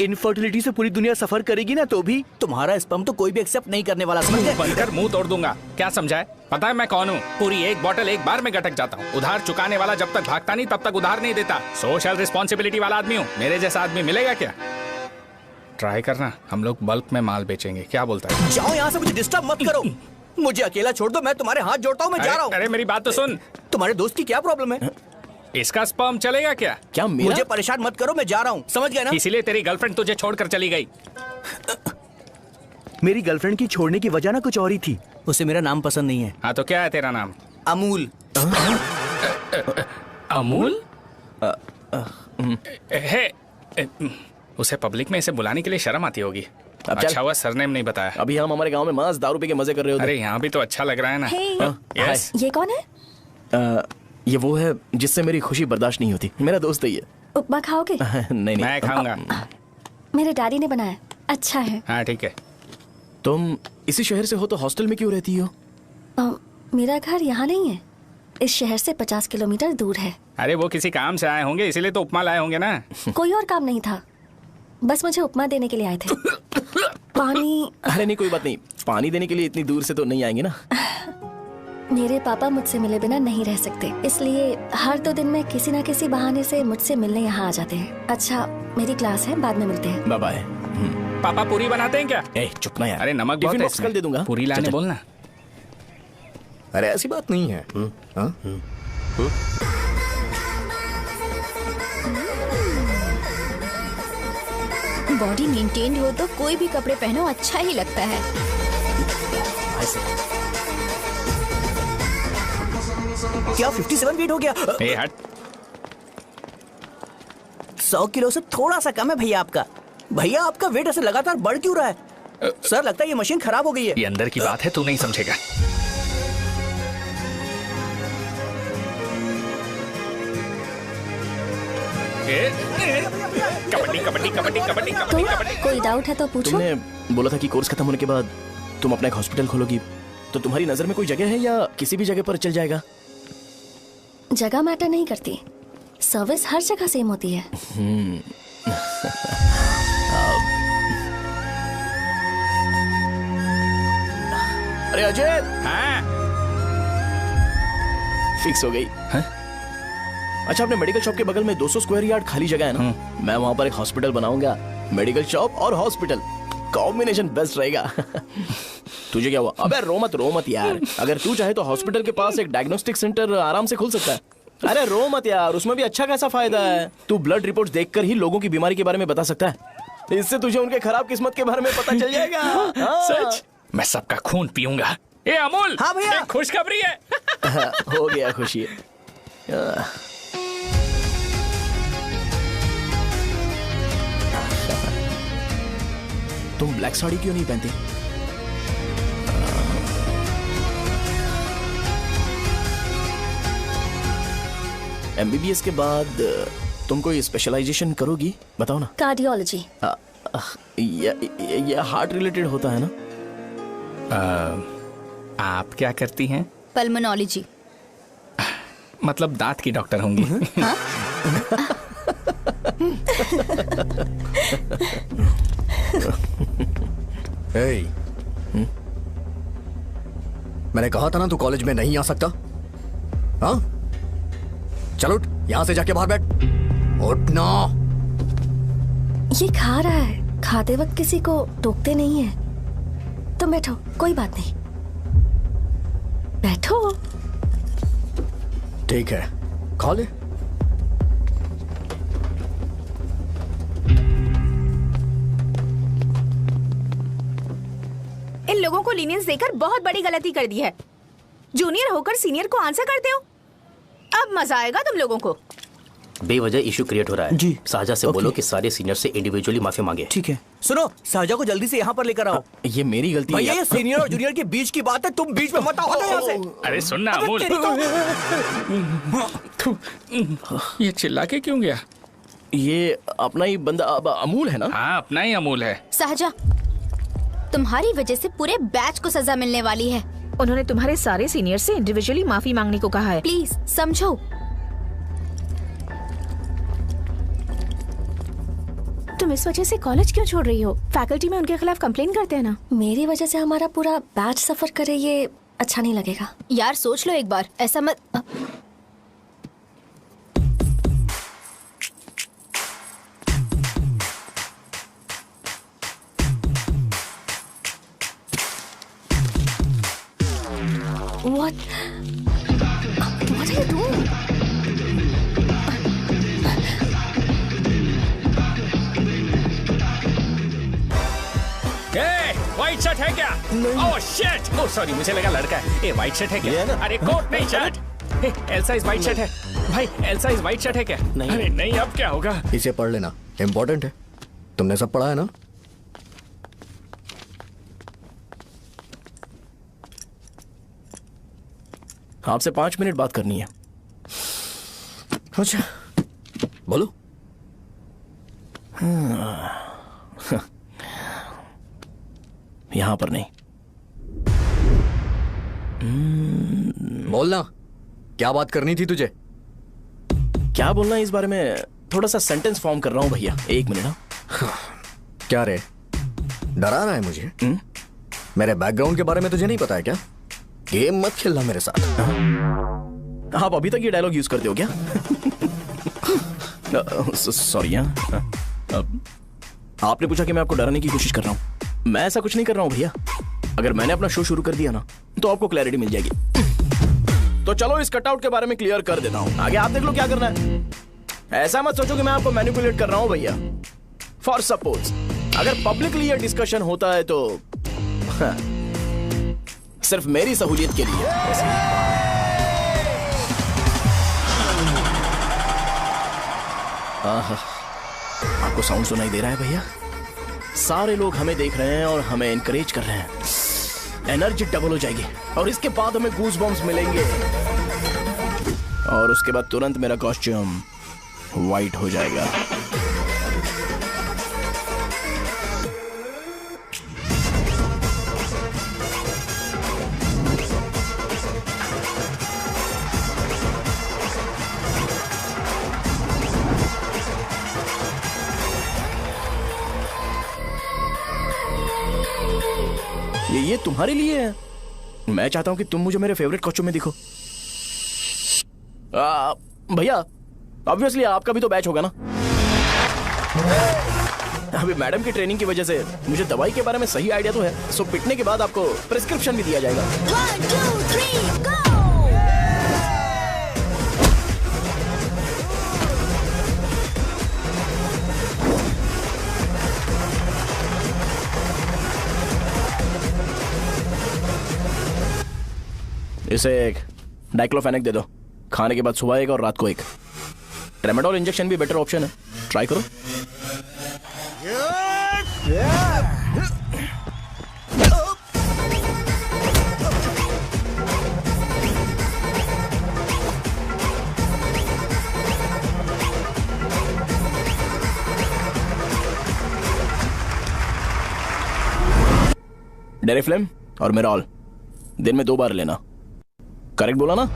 इनफर्टिलिटी से पूरी दुनिया सफर करेगी ना, तो भी तुम्हारा स्पर्म तो कोई भी एक्सेप्ट नहीं करने वाला, समझ गए? बनकर मुंह तोड़ दूंगा। क्या समझा है? पता है मैं कौन हूँ? पूरी एक बोतल एक बार में गटक जाता हूँ। उधार चुकाने वाला जब तक भागता नहीं तब तक उधार नहीं देता। सोशल रिस्पॉन्सिबिलिटी वाला आदमी हूँ। मेरे जैसा आदमी मिलेगा क्या? ट्राई करना, हम लोग बल्क में माल बेचेंगे। क्या बोलता है? जाओ यहाँ से, मुझे डिस्टर्ब मत करो। मुझे अकेला छोड़ दो, मैं तुम्हारे हाथ जोड़ता हूँ, मैं जा रहा हूँ। अरे मेरी बात तो सुन। तुम्हारे दोस्त की क्या प्रॉब्लम है? इसका स्पर्म चलेगा क्या? क्या मेरा? मुझे परेशान मत करो, मैं जा रहा हूँ, समझ गए ना? इसीलिए तेरी गर्लफ्रेंड तुझे छोड़कर चली गई। मेरी गर्लफ्रेंड की छोड़ने की वजह ना कुछ और ही थी। उसे मेरा नाम पसंद नहीं है। हाँ तो क्या है तेरा नाम? अमूल। अमूल? उसे पब्लिक में इसे बुलाने के लिए शर्म आती होगी। अच्छा हुआ सरनेम नहीं बताया। अभी हम हमारे गांव में मांस दारू पी के मजे कर रहे होते। अरे यहाँ भी तो अच्छा लग रहा है ना। यस। ये कौन है? ये वो है जिससे मेरी खुशी बर्दाश्त नहीं होती। मेरा दोस्त ही है। उपमा खाओगे? नहीं। मैं खाऊंगा। मेरे डैडी ने बनाया, अच्छा है। हाँ ठीक है। तुम इसी शहर से हो तो हॉस्टल में क्यों रहती हो? मेरा घर यहाँ नहीं है, इस शहर से 50 किलोमीटर दूर है। अरे वो किसी काम से आए होंगे, इसीलिए तो उपमा लाए होंगे ना। कोई और काम नहीं था, बस मुझे उपमा देने के लिए आए थे। पानी? अरे नहीं, कोई बात नहीं। पानी देने के लिए इतनी दूर से तो नहीं आएंगे ना। मेरे पापा मुझसे मिले बिना नहीं रह सकते, इसलिए हर 2 दिन में किसी न किसी बहाने से मुझसे मिलने यहाँ आ जाते हैं। अच्छा, मेरी क्लास है, बाद में मिलते हैं। Bye bye. पापा पूरी बनाते हैं क्या? चुप ना यार। अरे नमक बहुत है इसमें। कल दे दूंगा। पूरी लाने बोलना। अरे ऐसी बात नहीं है। बॉडी मेंटेन्ड हो तो कोई भी कपड़े पहनो अच्छा ही लगता है। क्या 57 फीट हो गया? ए हट। 100 किलो से थोड़ा सा कम है भैया आपका। भैया आपका वेट ऐसे लगातार बढ़ क्यों रहा है? सर लगता है ये मशीन खराब हो गई है। ये अंदर की बात है, तू नहीं समझेगा। कबड्डी कबड्डी कबड्डी कबड्डी कबड्डी कबड्डी। कोई डाउट है तो पूछो। तुमने बोला था कि कोर्स खत्म होने के बाद तुम अपना एक हॉस्पिटल खोलोगी, तो तुम्हारी नजर में कोई जगह है या किसी भी जगह पर चल जाएगा? जगह मैटर नहीं करती, सर्विस हर जगह सेम होती है। अरे अजय। हाँ? फिक्स हो गई। अच्छा, अपने मेडिकल शॉप के बगल में 200 स्क्वायर यार्ड खाली जगह है ना, मैं वहाँ पर एक हॉस्पिटल बनाऊंगा। मेडिकल शॉप और हॉस्पिटल, कॉम्बिनेशन बेस्ट रहेगा। तुझे क्या हुआ? अबे रो मत यार। अगर तू चाहे तो हॉस्पिटल के पास एक डायग्नोस्टिक सेंटर आराम से खुल सकता है। अरे रो मत यार, उसमें भी अच्छा खासा फायदा है। तू ब्लड रिपोर्ट्स देखकर ही लोगों की बीमारी के बारे में बता सकता है। इससे तुझे उनके खराब किस्मत के बारे में पता चल जाएगा। हाँ। सच? मैं सबका खून पीऊंगा। ए अमूल, हाँ भैया, एक खुशखबरी है। हो गया खुशी। तुम ब्लैक साड़ी क्यों नहीं पहनती? एमबीबीएस के बाद तुम कोई स्पेशलाइजेशन करोगी? बताओ ना। कार्डियोलॉजी। ये हार्ट रिलेटेड होता है ना? आप क्या करती हैं? पल्मोनोलॉजी। मतलब दांत की डॉक्टर होंगी। हाँ? hey. मैंने कहा था ना तू कॉलेज में नहीं आ सकता। हाँ, चल उठ, यहां से जाके बाहर बैठ। उठ ना। ये खा रहा है, खाते वक्त किसी को टोकते नहीं है। तुम बैठो, कोई बात नहीं, बैठो। ठीक है, खा ले। इन लोगों को लीनियंस देकर बहुत बड़ी गलती कर दी है। जूनियर होकर सीनियर को आंसर करते हो। अब मजा आएगा तुम लोगों को। बेवजह इशू क्रिएट हो रहा है जी। साजा से बोलो कि सारे सीनियर से इंडिविजुअली माफी मांगे। ठीक है। सुनो, साजा को जल्दी से यहाँ पर लेकर आओ। ये मेरी गलती है। भैया, ये सीनियर और जूनियर के बीच की बात है, तुम बीच में मत आओ यहाँ से। अरे सुनना अमूल, ये चिल्ला के क्यों गया? ये अपना ही बंदा अमूल है ना? हाँ, अपना ही अमूल है। साजा, तुम्हारी वजह से पूरे बैच को सजा मिलने वाली है। उन्होंने तुम्हारे सारे सीनियर से इंडिविजुअली माफी मांगने को कहा है। प्लीज समझो। तुम इस वजह से कॉलेज क्यों छोड़ रही हो? फैकल्टी में उनके खिलाफ कंप्लेन करते हैं ना। मेरी वजह से हमारा पूरा बैच सफर करे, ये अच्छा नहीं लगेगा। यार सोच लो एक बार, ऐसा मत। What are you doing? White shirt है क्या? Oh shit! ओह सॉरी, मुझे लगा लड़का है। ए व्हाइट शर्ट है क्या? अरे कोट नहीं, shirt. Elsa is white shirt है। भाई, एल्सा इज व्हाइट शर्ट है क्या? नहीं। अरे नहीं, अब क्या होगा? इसे पढ़ लेना, इम्पोर्टेंट है। तुमने सब पढ़ा है ना? आपसे 5 मिनट बात करनी है। अच्छा, बोलो। यहां पर नहीं। बोलना, क्या बात करनी थी तुझे? क्या बोलना है इस बारे में? थोड़ा सा सेंटेंस फॉर्म कर रहा हूं भैया, 1 मिनट। ना क्या रे, डरा रहा है मुझे? मेरे बैकग्राउंड के बारे में तुझे नहीं पता है क्या? गेम मत खेलना मेरे साथ। आप अभी तक ये डायलॉग यूज करते हो क्या? सॉरी। आपने पूछा कि मैं आपको डराने की कोशिश कर रहा हूं। मैं ऐसा कुछ नहीं कर रहा हूं भैया। अगर मैंने अपना शो शुरू कर दिया ना, तो आपको क्लैरिटी मिल जाएगी। तो चलो इस कटआउट के बारे में क्लियर कर देता हूं। आगे आप देख लो क्या करना है। ऐसा मत सोचो कि मैं आपको मैनिपुलेट कर रहा हूं भैया। फॉर सपोज अगर पब्लिकली ये डिस्कशन होता है तो सिर्फ मेरी सहूलियत के लिए। आपको साउंड सुनाई दे रहा है भैया? सारे लोग हमें देख रहे हैं और हमें एनकरेज कर रहे हैं। एनर्जी डबल हो जाएगी और इसके बाद हमें गूज बम्स मिलेंगे और उसके बाद तुरंत मेरा कॉस्ट्यूम वाइट हो जाएगा। ये तुम्हारे लिए है। मैं चाहता हूं कि तुम मुझे मेरे फेवरेट कॉस्ट्यूम में दिखो। भैया, ऑब्वियसली आपका भी तो बैच होगा ना। अभी मैडम की ट्रेनिंग की वजह से मुझे दवाई के बारे में सही आइडिया तो है। सो पिटने के बाद आपको प्रिस्क्रिप्शन भी दिया जाएगा। 1 2 3 गो। इसे एक डाइक्लोफेनेक दे दो। खाने के बाद सुबह एक और रात को एक। ट्रेमाडोल इंजेक्शन भी बेटर ऑप्शन है, ट्राई करो। डेरिफ्लेम और मेरॉल दिन में 2 बार लेना। करेक्ट बोला ना?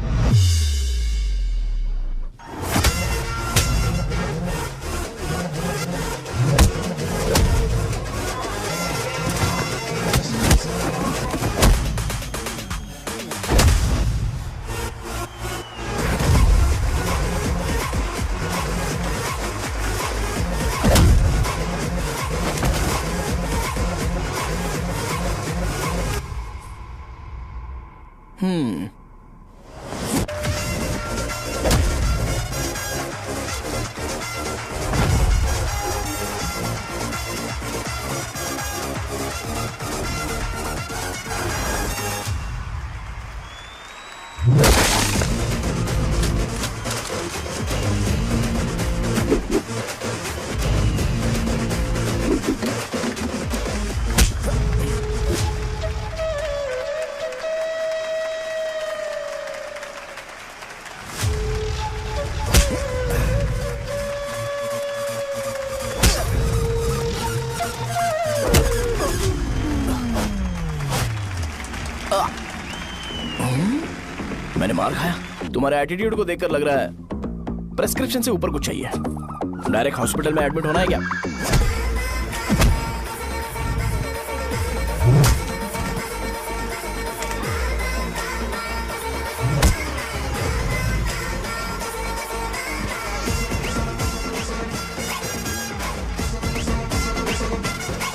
मैंने मार खाया? तुम्हारे एटीट्यूड को देखकर लग रहा है प्रेस्क्रिप्शन से ऊपर कुछ चाहिए। डायरेक्ट हॉस्पिटल में एडमिट होना है क्या?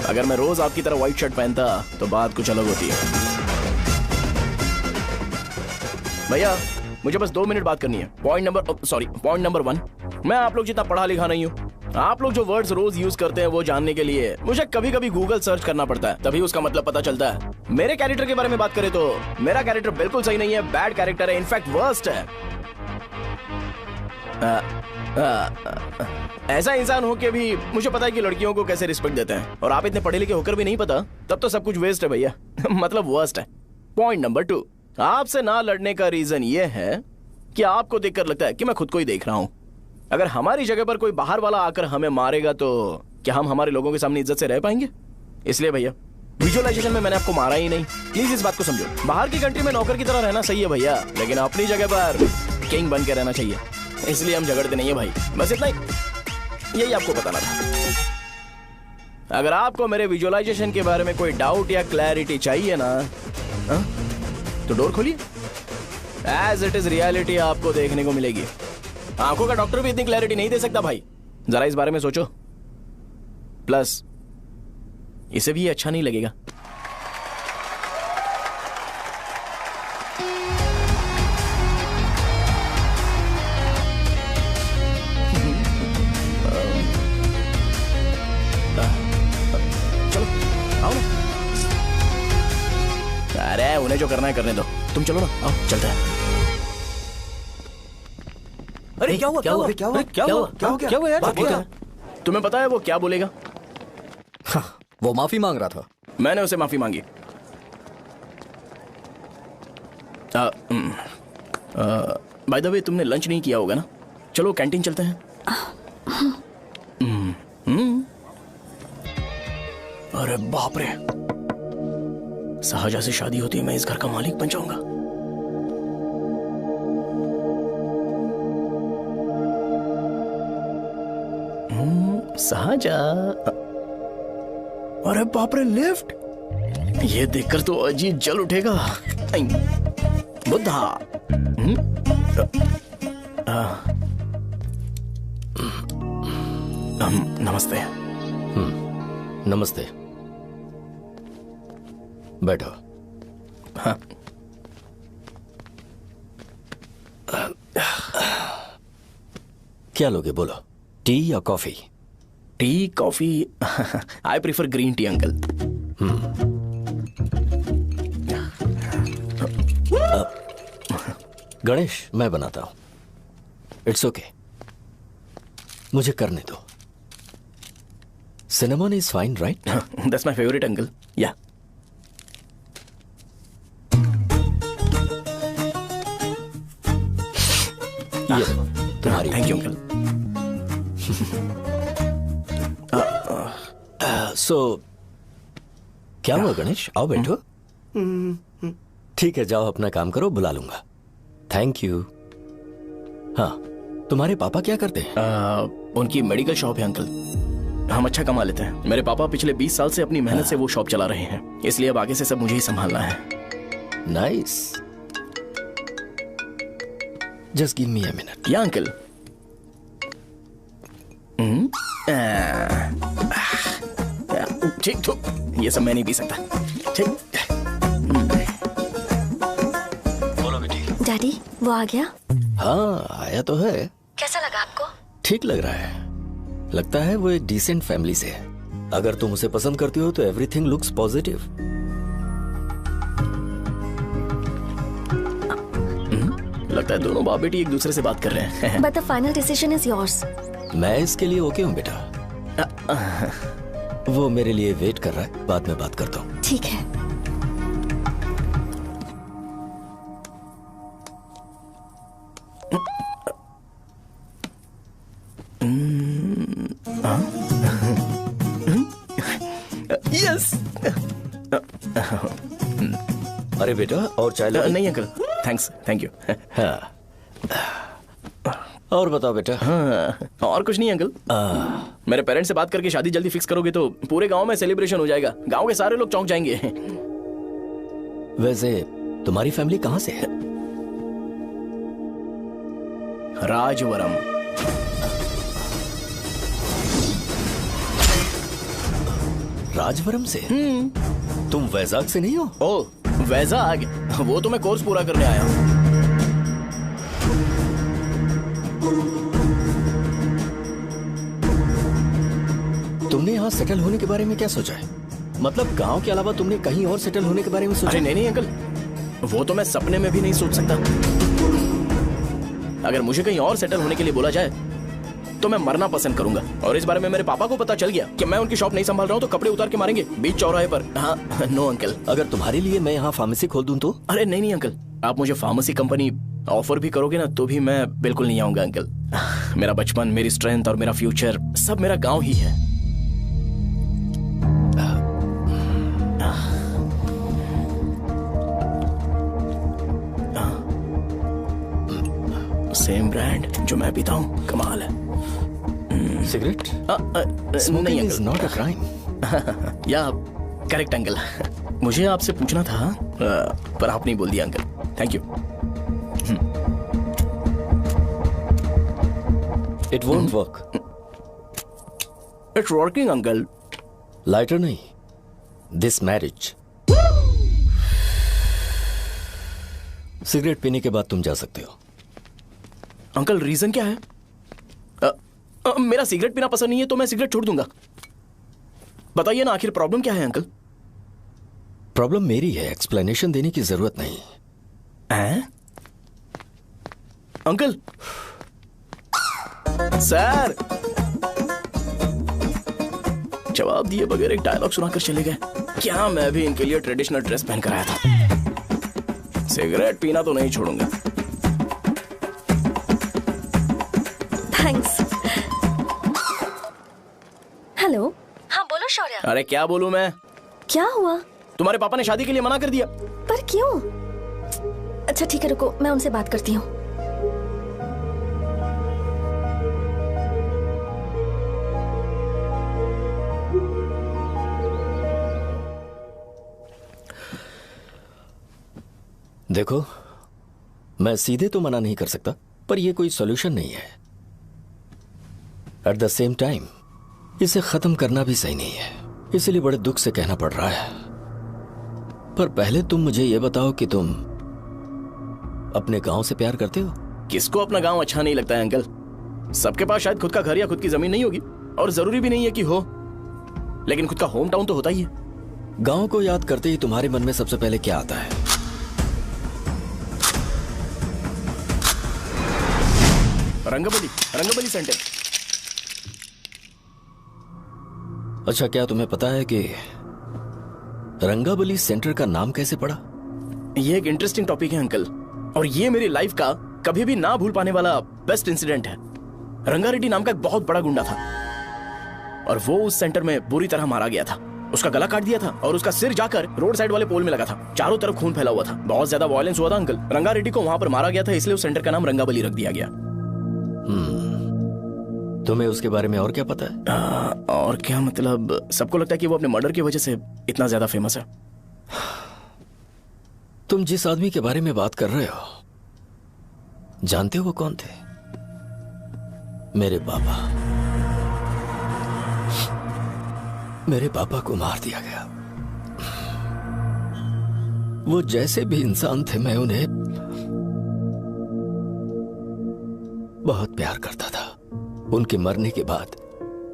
अगर मैं रोज आपकी तरह व्हाइट शर्ट पहनता तो बात कुछ अलग होती है। भैया मुझे बस 2 मिनट बात करनी है। पॉइंट नंबर 1, मैं आप लोग जितना पढ़ा लिखा नहीं हूँ। आप लोग जो वर्ड्स रोज यूज करते हैं वो जानने के लिए मुझे कभी कभी गूगल सर्च करना पड़ता है, तभी उसका मतलब पता चलता है। मेरे कैरेक्टर के बारे में बात करें तो मेरा कैरेक्टर बिल्कुल सही नहीं है, बैड कैरेक्टर है, इनफैक्ट वर्स्ट है। ऐसा इंसान हो के भी मुझे पता है कि लड़कियों को कैसे रिस्पेक्ट देते हैं, और आप इतने पढ़े लिखे होकर भी नहीं पता, तब तो सब कुछ वेस्ट है भैया। मतलब वर्स्ट है। पॉइंट नंबर 2, आपसे ना लड़ने का रीजन ये है कि आपको देखकर लगता है कि मैं खुद को ही देख रहा हूं। अगर हमारी जगह पर कोई बाहर वाला आकर हमें मारेगा तो क्या हम हमारे लोगों के सामने इज्जत से रह पाएंगे? इसलिए भैया विजुअलाइजेशन में मैंने आपको मारा ही नहीं, प्लीज इस बात को समझो। बाहर की कंट्री में नौकर की तरह रहना सही है भैया, लेकिन अपनी जगह पर किंग बन के रहना चाहिए। इसलिए हम झगड़ते नहीं है भाई, बस इतना ही, यही आपको बताना था। अगर आपको मेरे विजुअलाइजेशन के बारे में कोई डाउट या क्लैरिटी चाहिए ना, तो डोर खोलिए। एज इट इज रियलिटी आपको देखने को मिलेगी। आंखों का डॉक्टर भी इतनी क्लैरिटी नहीं दे सकता भाई, जरा इस बारे में सोचो। प्लस इसे भी अच्छा नहीं लगेगा। चलो आओ ना। अरे उन्हें जो करना है करने दो, तुम चलो ना, आओ चलते हैं। अरे क्या हुआ? यार? तुम्हें पता है वो क्या बोलेगा? वो माफी मांग रहा था। मैंने उसे माफी मांगी। बाय द वे तुमने लंच नहीं किया होगा ना? चलो कैंटीन चलते हैं। अरे बाप रे, सहजा से शादी होती है मैं इस घर का मालिक बन जाऊंगा। सहजा, अरे बाप रे लिफ्ट, ये देखकर तो अजीब जल उठेगा। बुद्धा, नमस्ते। नमस्ते, बैठो। हाँ। क्या लोगे बोलो, टी या coffee? Tea coffee? I prefer green tea uncle. Ganesh, मैं बनाता हूं। इट्स ओके, मुझे करने दो। Cinnamon is fine, right? That's my favourite uncle. या ये तुम्हारी। Thank you uncle. सो क्या हुआ गणेश? आओ बैठो। ठीक है, जाओ अपना काम करो, बुला लूंगा। Thank you. हाँ, तुम्हारे पापा क्या करते हैं? उनकी मेडिकल शॉप है अंकल। हम अच्छा कमा लेते हैं। मेरे पापा पिछले 20 साल से अपनी मेहनत से वो शॉप चला रहे हैं, इसलिए अब आगे से सब मुझे ही संभालना है। Nice. Just give me a minute. या अंकल। ठीक तो ये सब मैं नहीं पी सकता। ठीक। बोलो बेटी। डैडी, वो आ गया? हाँ, आया तो है। कैसा लगा आपको? ठीक लग रहा है। लगता है वो एक डिसेंट फैमिली से है। अगर तुम उसे पसंद करती हो तो एवरीथिंग लुक्स पॉजिटिव। लगता है दोनों बाप बेटी एक दूसरे से बात कर रहे हैं। But the final decision is yours. मैं इसके लिए ओके हूँ बेटा। वो मेरे लिए वेट कर रहा है, बाद में बात करता हूँ। ठीक है। यस। अरे बेटा, और चाय लो? नहीं अंकल, थैंक्स, थैंक यू। हाँ। और बताओ बेटा। हाँ, और कुछ नहीं अंकल। मेरे पेरेंट्स से बात करके शादी जल्दी फिक्स करोगे तो पूरे गांव में सेलिब्रेशन हो जाएगा। गांव के सारे लोग चौंक जाएंगे। वैसे तुम्हारी फैमिली कहाँ से है? राजवरम। राजवरम से? तुम वैजाग से नहीं हो? ओ, वैजाग? वो तो मैं कोर्स पूरा करने आया हूँ। तुमने यहाँ सेटल होने के बारे में क्या सोचा है? मतलब गांव के अलावा तुमने कहीं और सेटल होने के बारे में सोचा? अरे नहीं अंकल, वो तो मैं सपने में भी नहीं सोच सकता। अगर मुझे कहीं और सेटल होने के लिए बोला जाए तो मैं मरना पसंद करूंगा। और इस बारे में मेरे पापा को पता चल गया कि मैं उनकी शॉप नहीं संभाल रहा हूँ तो कपड़े उतार के मारेंगे बीच चौराहे पर। हाँ, नो अंकल। अगर तुम्हारे लिए मैं यहाँ फार्मेसी खोल दूं तो? अरे नहीं अंकल, आप मुझे फार्मेसी कंपनी ऑफर भी करोगे ना तो भी मैं बिल्कुल नहीं आऊंगा अंकल। मेरा बचपन, मेरी स्ट्रेंथ और मेरा फ्यूचर सब मेरा गांव ही है। सेम ब्रांड जो मैं पीता हूँ, कमाल है। सिगरेट? नहीं इज नॉट अ क्राइम। या करेक्ट अंकल। मुझे आपसे पूछना था पर आप नहीं बोल दिया uncle. Thank you. It won't work. It's working uncle. Lighter नहीं, दिस मैरिज। सिगरेट पीने के बाद तुम जा सकते हो। अंकल रीजन क्या है? मेरा सिगरेट पीना पसंद नहीं है तो मैं सिगरेट छोड़ दूंगा। बताइए ना, आखिर प्रॉब्लम क्या है अंकल? प्रॉब्लम मेरी है, एक्सप्लेनेशन देने की जरूरत नहीं है। अंकल सर जवाब दिए बगैर एक डायलॉग सुनाकर चले गए। क्या मैं भी इनके लिए ट्रेडिशनल ड्रेस पहन कर आया था। सिगरेट पीना तो नहीं छोड़ूंगा। थैंक्स। हेलो। हाँ बोलो शौर्य। अरे क्या बोलूं मैं? क्या हुआ? तुम्हारे पापा ने शादी के लिए मना कर दिया। पर क्यों? अच्छा ठीक है, रुको मैं उनसे बात करती हूँ। देखो, मैं सीधे तो मना नहीं कर सकता, पर यह कोई सॉल्यूशन नहीं है। एट द सेम टाइम इसे खत्म करना भी सही नहीं है, इसलिए बड़े दुख से कहना पड़ रहा है। पर पहले तुम मुझे यह बताओ कि तुम अपने गांव से प्यार करते हो? किसको अपना गांव अच्छा नहीं लगता है अंकल? सबके पास शायद खुद का घर या खुद की जमीन नहीं होगी, और जरूरी भी नहीं है कि हो, लेकिन खुद का होम टाउन तो होता ही है। गांव को याद करते ही तुम्हारे मन में सबसे पहले क्या आता है? रंगबली सेंटर। अच्छा, क्या तुम्हें पता है कि रंगाबली सेंटर का नाम कैसे पड़ा? ये एक इंटरेस्टिंग टॉपिक है अंकल, और ये मेरी लाइफ का कभी भी ना भूल पाने वाला बेस्ट इंसिडेंट है। रंगारेड्डी नाम का एक बहुत बड़ा गुंडा था और वो उस सेंटर में बुरी तरह मारा गया था। उसका गला काट दिया था और उसका सिर जाकर रोड साइड वाले पोल में लगा था। चारों तरफ खून फैला हुआ था, बहुत ज्यादा वायलेंस हुआ था अंकल। रंगारेड्डी को वहां पर मारा गया था, इसलिए उस सेंटर का नाम रंगाबली रख दिया गया। तुम्हें उसके बारे में और क्या पता है? और क्या मतलब, सबको लगता है कि वो अपने मर्डर की वजह से इतना ज्यादा फेमस है। तुम जिस आदमी के बारे में बात कर रहे हो, जानते हो वो कौन थे? मेरे पापा। मेरे पापा को मार दिया गया। वो जैसे भी इंसान थे, मैं उन्हें बहुत प्यार करता था। उनके मरने के बाद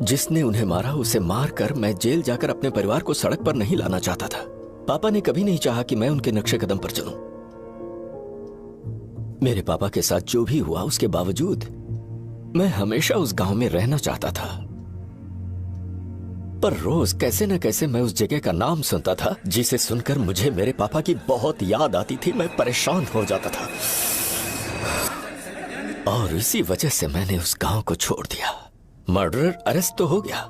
जिसने उन्हें मारा उसे मारकर मैं जेल जाकर अपने परिवार को सड़क पर नहीं लाना चाहता था। पापा ने कभी नहीं चाहा कि मैं उनके नक्शे कदम पर चलूं। मेरे पापा के साथ जो भी हुआ, उसके बावजूद मैं हमेशा उस गांव में रहना चाहता था। पर रोज कैसे न कैसे मैं उस जगह का नाम सुनता था, जिसे सुनकर मुझे मेरे पापा की बहुत याद आती थी। मैं परेशान हो जाता था और इसी वजह से मैंने उस गांव को छोड़ दिया। मर्डरर अरेस्ट तो हो गया,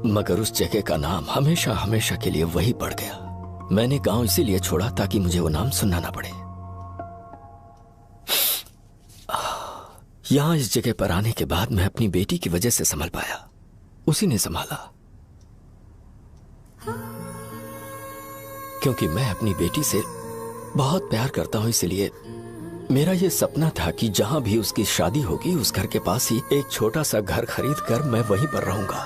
मगर उस जगह का नाम हमेशा हमेशा के लिए वही पड़ गया। मैंने गांव इसीलिए छोड़ा ताकि मुझे वो नाम सुनना ना पड़े। यहां इस जगह पर आने के बाद मैं अपनी बेटी की वजह से संभल पाया, उसी ने संभाला। क्योंकि मैं अपनी बेटी से बहुत प्यार करता हूं, इसलिए मेरा यह सपना था कि जहां भी उसकी शादी होगी, उस घर के पास ही एक छोटा सा घर खरीद कर मैं वहीं पर रहूंगा।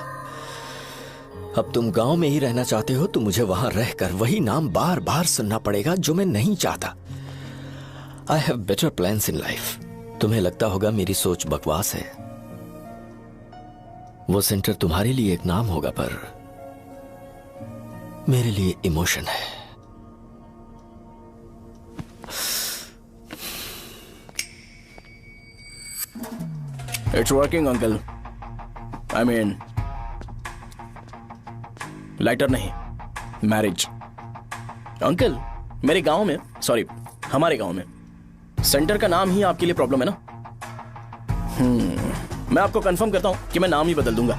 अब तुम गांव में ही रहना चाहते हो तो मुझे वहां रहकर वही नाम बार बार सुनना पड़ेगा, जो मैं नहीं चाहता। I have better plans in life. तुम्हें लगता होगा मेरी सोच बकवास है। वो सेंटर तुम्हारे लिए एक नाम होगा, पर मेरे लिए इमोशन है। It's working uncle. I mean, lighter नहीं, मैरिज। अंकल, मेरे गांव में, सॉरी हमारे गांव में सेंटर का नाम ही आपके लिए प्रॉब्लम है ना? मैं आपको कंफर्म करता हूं कि मैं नाम ही बदल दूंगा।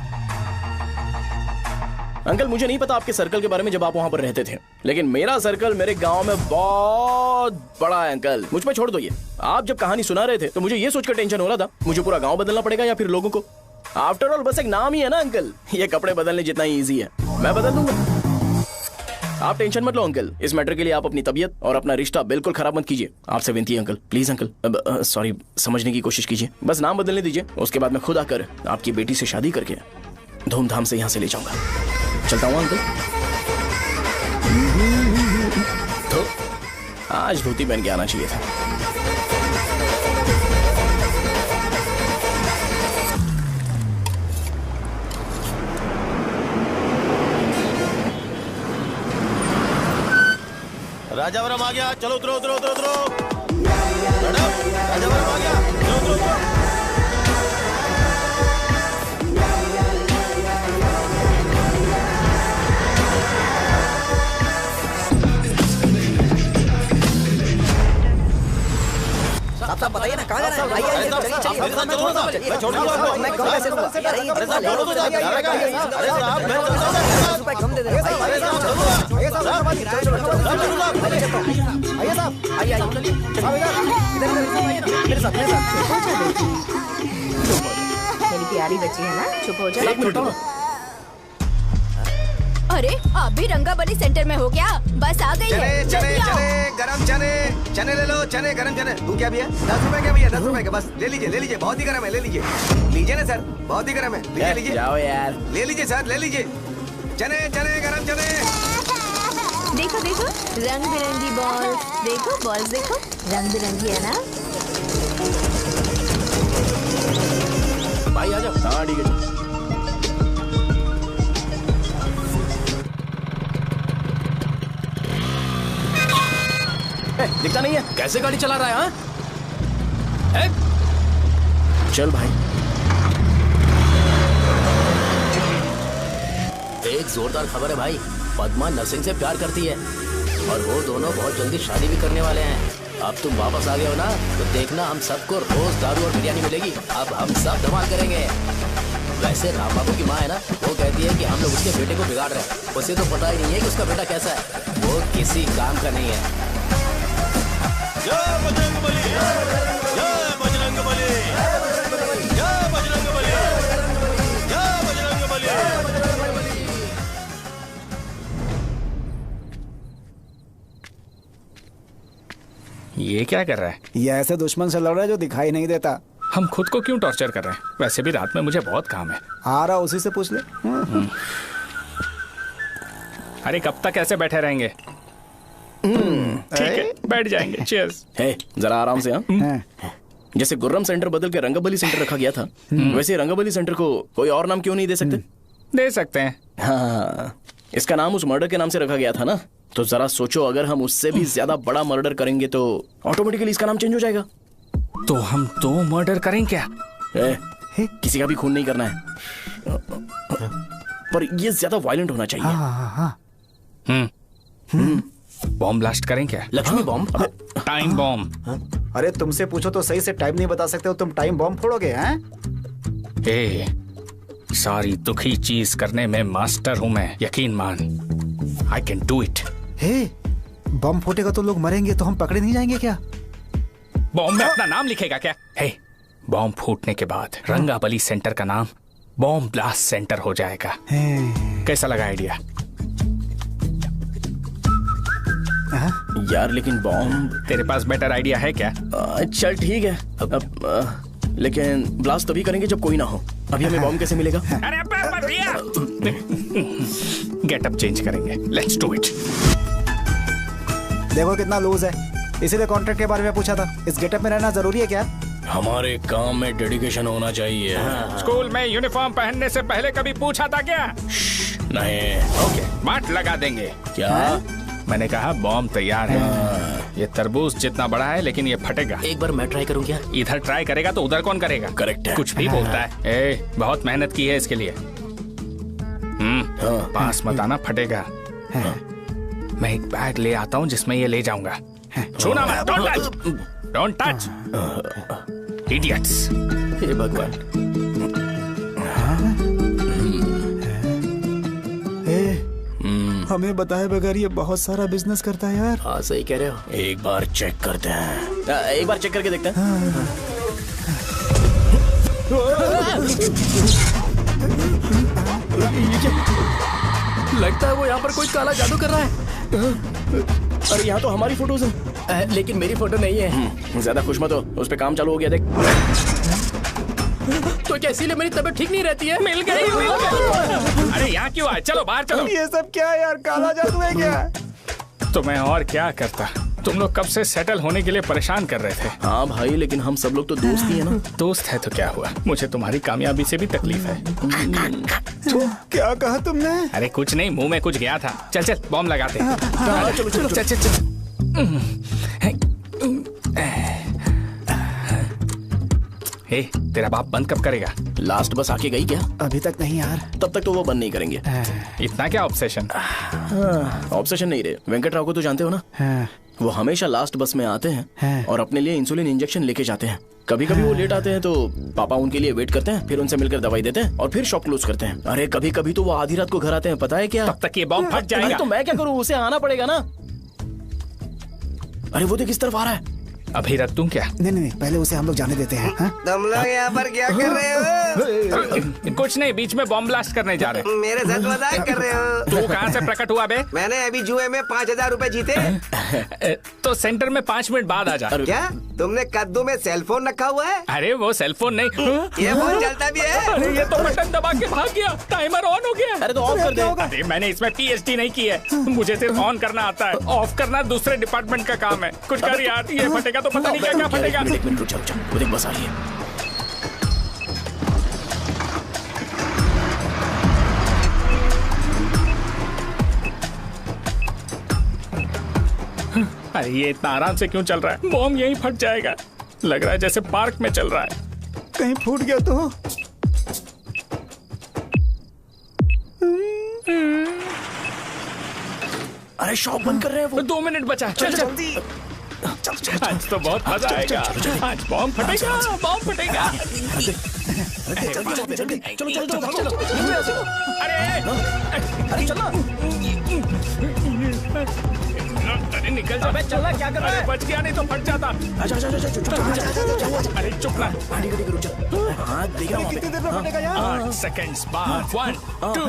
अंकल, मुझे नहीं पता आपके सर्कल के बारे में जब आप वहां पर रहते थे, लेकिन मेरा सर्कल मेरे गांव में बहुत बड़ा है अंकल। मुझ पे छोड़ दो ये। आप जब कहानी सुना रहे थे तो मुझे ये सोचकर टेंशन हो रहा था, मुझे पूरा गांव बदलना पड़ेगा या फिर लोगों को। आफ्टर ऑल बस एक नाम ही है ना अंकल, ये कपड़े बदलने जितना ही ईजी है, मैं बदल दूंगा। आप टेंशन मत लो अंकल, इस मैटर के लिए आप अपनी तबीयत और अपना रिश्ता बिल्कुल खराब मत कीजिए। आपसे विनती है अंकल, प्लीज अंकल। सॉरी, समझने की कोशिश कीजिए, बस नाम बदलने दीजिए। उसके बाद मैं खुद आकर आपकी बेटी से शादी करके धूमधाम से यहाँ से ले जाऊंगा। चलता हूँ अंकल। तो आज धोती पहन के आना चाहिए था। राजावरम आ गया, चलो उतरो उतरो उतरो उतरो। मैडम, राजावरम आ गया, चलो उतरो उतरो। साहब बताइए ना, कहाँ जा रहे हैं? आइए आइए, चलिए चलिए। मैं छोड़ दूंगा आपको। मैं कम कैसे दूंगा? अरे साहब, छोड़ो तो जाइए। अरे साहब, मैं रुपए कम दे दे। अरे साहब, छोड़ो। आइए साहब, आइए साहब, आइए आइए। इधर मेरे साथ मेरी प्यारी बच्ची है ना, चुप हो जा। एक मिनट। अरे आप भी रंगाबली सेंटर में हो क्या? बस आ गई है। चने चने चने, गरम चने, चने ले लो, चने गरम चने। तू क्या भैया? 10 रुपए का भैया, 10 रुपए का, बस ले लीजिए, बहुत ही गरम है, ले लीजिए। लीजिए ना सर, बहुत ही गरम है, लीजिए। जाओ यार, ले लीजिए सर, ले लीजिए। चने चने गरम चने। देखो देखो, रंग बिरंगी बॉल, देखो बॉल्स, देखो रंग बिरंगी है ना। भाई आ जाओ। हाँ ठीक है। दिखता नहीं है, कैसे गाड़ी चला रहा है? चल भाई। एक जोरदार खबर है भाई, पद्मा नरसिंह से प्यार करती है और वो दोनों बहुत जल्दी शादी भी करने वाले हैं। अब तुम वापस आ गए हो ना, तो देखना हम सबको रोज दारू और बिरयानी मिलेगी। अब हम सब धमाल करेंगे। वैसे राम बाबू की माँ है ना, वो कहती है कि हम लोग उसके बेटे को बिगाड़ रहे हैं। उसे तो पता ही नहीं है कि उसका बेटा कैसा है, वो किसी काम का नहीं है। जय बजरंग बली, जय बजरंग बली, जय बजरंग बली, जय बजरंग बली। ये क्या कर रहा है? ये ऐसे दुश्मन से लड़ रहा है जो दिखाई नहीं देता। हम खुद को क्यों टॉर्चर कर रहे हैं? वैसे भी रात में मुझे बहुत काम है। आ रहा उसी से पूछ ले। अरे कब तक ऐसे बैठे रहेंगे? ठीक है, बैठ जाएंगे। चीयर्स। हे, जरा आराम से। हाँ, जैसे गुर्रम सेंटर बदल के रंगबली सेंटर रखा गया था, वैसे रंगबली सेंटर को कोई और नाम क्यों नहीं दे सकते? दे सकते हैं। हाँ, इसका नाम उस मर्डर के नाम से रखा गया था ना, तो जरा सोचो, अगर हम उससे भी ज्यादा बड़ा मर्डर करेंगे तो ऑटोमेटिकली इसका नाम चेंज हो जाएगा। तो हम 2 मर्डर करें क्या? किसी का भी खून नहीं करना है, पर ये ज्यादा वायलेंट होना चाहिए। बॉम्ब ब्लास्ट करें क्या? लक्ष्मी बॉम्ब? Time bomb. अरे तुमसे पूछो तो सही से टाइम नहीं बता सकते हो, तुम टाइम बॉम्ब फोड़ोगे? हैं? ए, सारी दुखी चीज करने में मास्टर हूं मैं, यकीन मान। I can do it. Hey, bomb फूटेगा तो लोग मरेंगे, तो हम पकड़े नहीं जाएंगे क्या? बॉम्ब में अपना नाम लिखेगा क्या? हे, बॉम्ब फूटने के बाद रंगाबली सेंटर का नाम बॉम्ब ब्लास्ट सेंटर हो जाएगा। कैसा लगा आइडिया? यार लेकिन बॉम्ब, तेरे पास बेटर आइडिया है क्या? चल ठीक है, लेकिन ब्लास्ट तभी करेंगे जब कोई ना हो। अभी हमें बॉम्ब कैसे मिलेगा? अरे भैया, गेटअप चेंज करेंगे। Let's do it. देखो कितना लूज है, इसीलिए कॉन्ट्रैक्ट के बारे में पूछा था। इस गेटअप में रहना जरूरी है क्या? हमारे काम में डेडिकेशन होना चाहिए। स्कूल में यूनिफॉर्म पहनने से पहले कभी पूछा था क्या? नहीं। ओके, बांट लगा देंगे। क्या? मैंने कहा बॉम्ब तैयार है। ये तरबूज जितना बड़ा है, लेकिन ये फटेगा। एक बार मैं ट्राई करूं क्या? इधर ट्राई करेगा तो उधर कौन करेगा? करेक्ट है। कुछ भी बोलता है। ए, बहुत मेहनत की है इसके लिए। पास मत आना, फटेगा। मैं एक बैग ले आता हूँ जिसमें ये ले जाऊंगा। छूना मत, don't touch, don't touch, idiots. हे भगवान। हमें बताए बगैर ये बहुत सारा बिजनेस करता है यार। हाँ सही कह रहे हो। एक बार चेक करते हैं। एक बार चेक करके देखते हैं। लगता है वो यहाँ पर कोई काला जादू कर रहा है। अरे यहाँ तो हमारी फोटोज हैं, लेकिन मेरी फोटो नहीं है। ज्यादा खुश मत हो, उस पे काम चालू हो गया। देख तो क्या इसीलिए मेरी तबीयत ठीक नहीं रहती है? मिल गई, मिल गई। अरे यहाँ क्यों आए? चलो बाहर चलो। ये सब क्या है यार? काला जादू है क्या? तो मैं और क्या करता? तुम लोग कब से सेटल होने के लिए परेशान कर रहे थे। हाँ भाई, लेकिन हम सब लोग तो दोस्त ही है ना। दोस्त है तो क्या हुआ? मुझे तुम्हारी कामयाबी से भी तकलीफ है। तो क्या कहा तुमने? अरे कुछ नहीं, मुंह में कुछ गया था। चल चल बॉम्ब लगाते हैं। चलो चलो चल चल चल। हे, तेरा बाप बंद कब करेगा? लास्ट बस आके गई क्या? अभी तक नहीं यार। तब तक तो वो बंद नहीं करेंगे। इतना क्या ऑब्सेशन? ऑब्सेशन नहीं रे, वेंकट राव को तो जानते हो ना। वो हमेशा लास्ट बस में आते हैं और अपने लिए इंसुलिन इंजेक्शन लेके जाते हैं। कभी कभी वो लेट आते हैं तो पापा उनके लिए वेट करते हैं, फिर उनसे मिलकर दवाई देते हैं और फिर शॉप क्लोज करते हैं। अरे कभी कभी तो वो आधी रात को घर आते हैं, पता है क्या? तब तक ये बॉम्ब फट जाएगा। तो मैं क्या करूँ, उसे आना पड़ेगा ना। अरे वो देख किस तरफ आ रहा है। अभी रख दूं क्या? नहीं, पहले उसे हम लोग जाने देते हैं। तुम लोग यहाँ पर क्या कर रहे हो? कुछ नहीं, बीच में बॉम्ब ब्लास्ट करने जा रहे हैं। मेरे साथ मजाक कर रहे हो? तू कहाँ से प्रकट हुआ बे? मैंने अभी जुए में 5,000 रुपए जीते। तो सेंटर में 5 मिनट बाद आ जा। क्या तुमने कद्दू में सेलफोन रखा हुआ है? अरे वो सेलफोन नहीं, ये फोन चलता भी है। अरे ये तो बटन दबा के भाग गया, टाइमर ऑन हो गया। अरे तो ऑफ कर दे। अरे मैंने इसमें PhD नहीं की है, मुझे सिर्फ ऑन करना आता है। ऑफ करना दूसरे डिपार्टमेंट का काम है। कुछ कर यार, ये फटेगा तो पता नहीं क्या क्या फटेगा। एक मिनट रुक जा, वो देख बस आ रही है। अरे ये इतना आराम से क्यों चल रहा है? बॉम्ब यहीं फट जाएगा। लग रहा है जैसे पार्क में चल रहा है। कहीं फूट गया तो। अरे शॉप बंद कर रहे हैं वो। 2 मिनट बचा, चल जल्दी। आज तो बहुत मजा आएगा। आज बॉम्ब फटेगा, बॉम्ब फटेगा। चलो। अरे चलो। अरे निकल जा। चल क्या कर रहा है? बच गया, नहीं तो फट जाता। अरे चुप ना। हाँ देख रहा हूँ। कितनी देर में फटेगा यार? 8 सेकंड्स बाद। 1 2।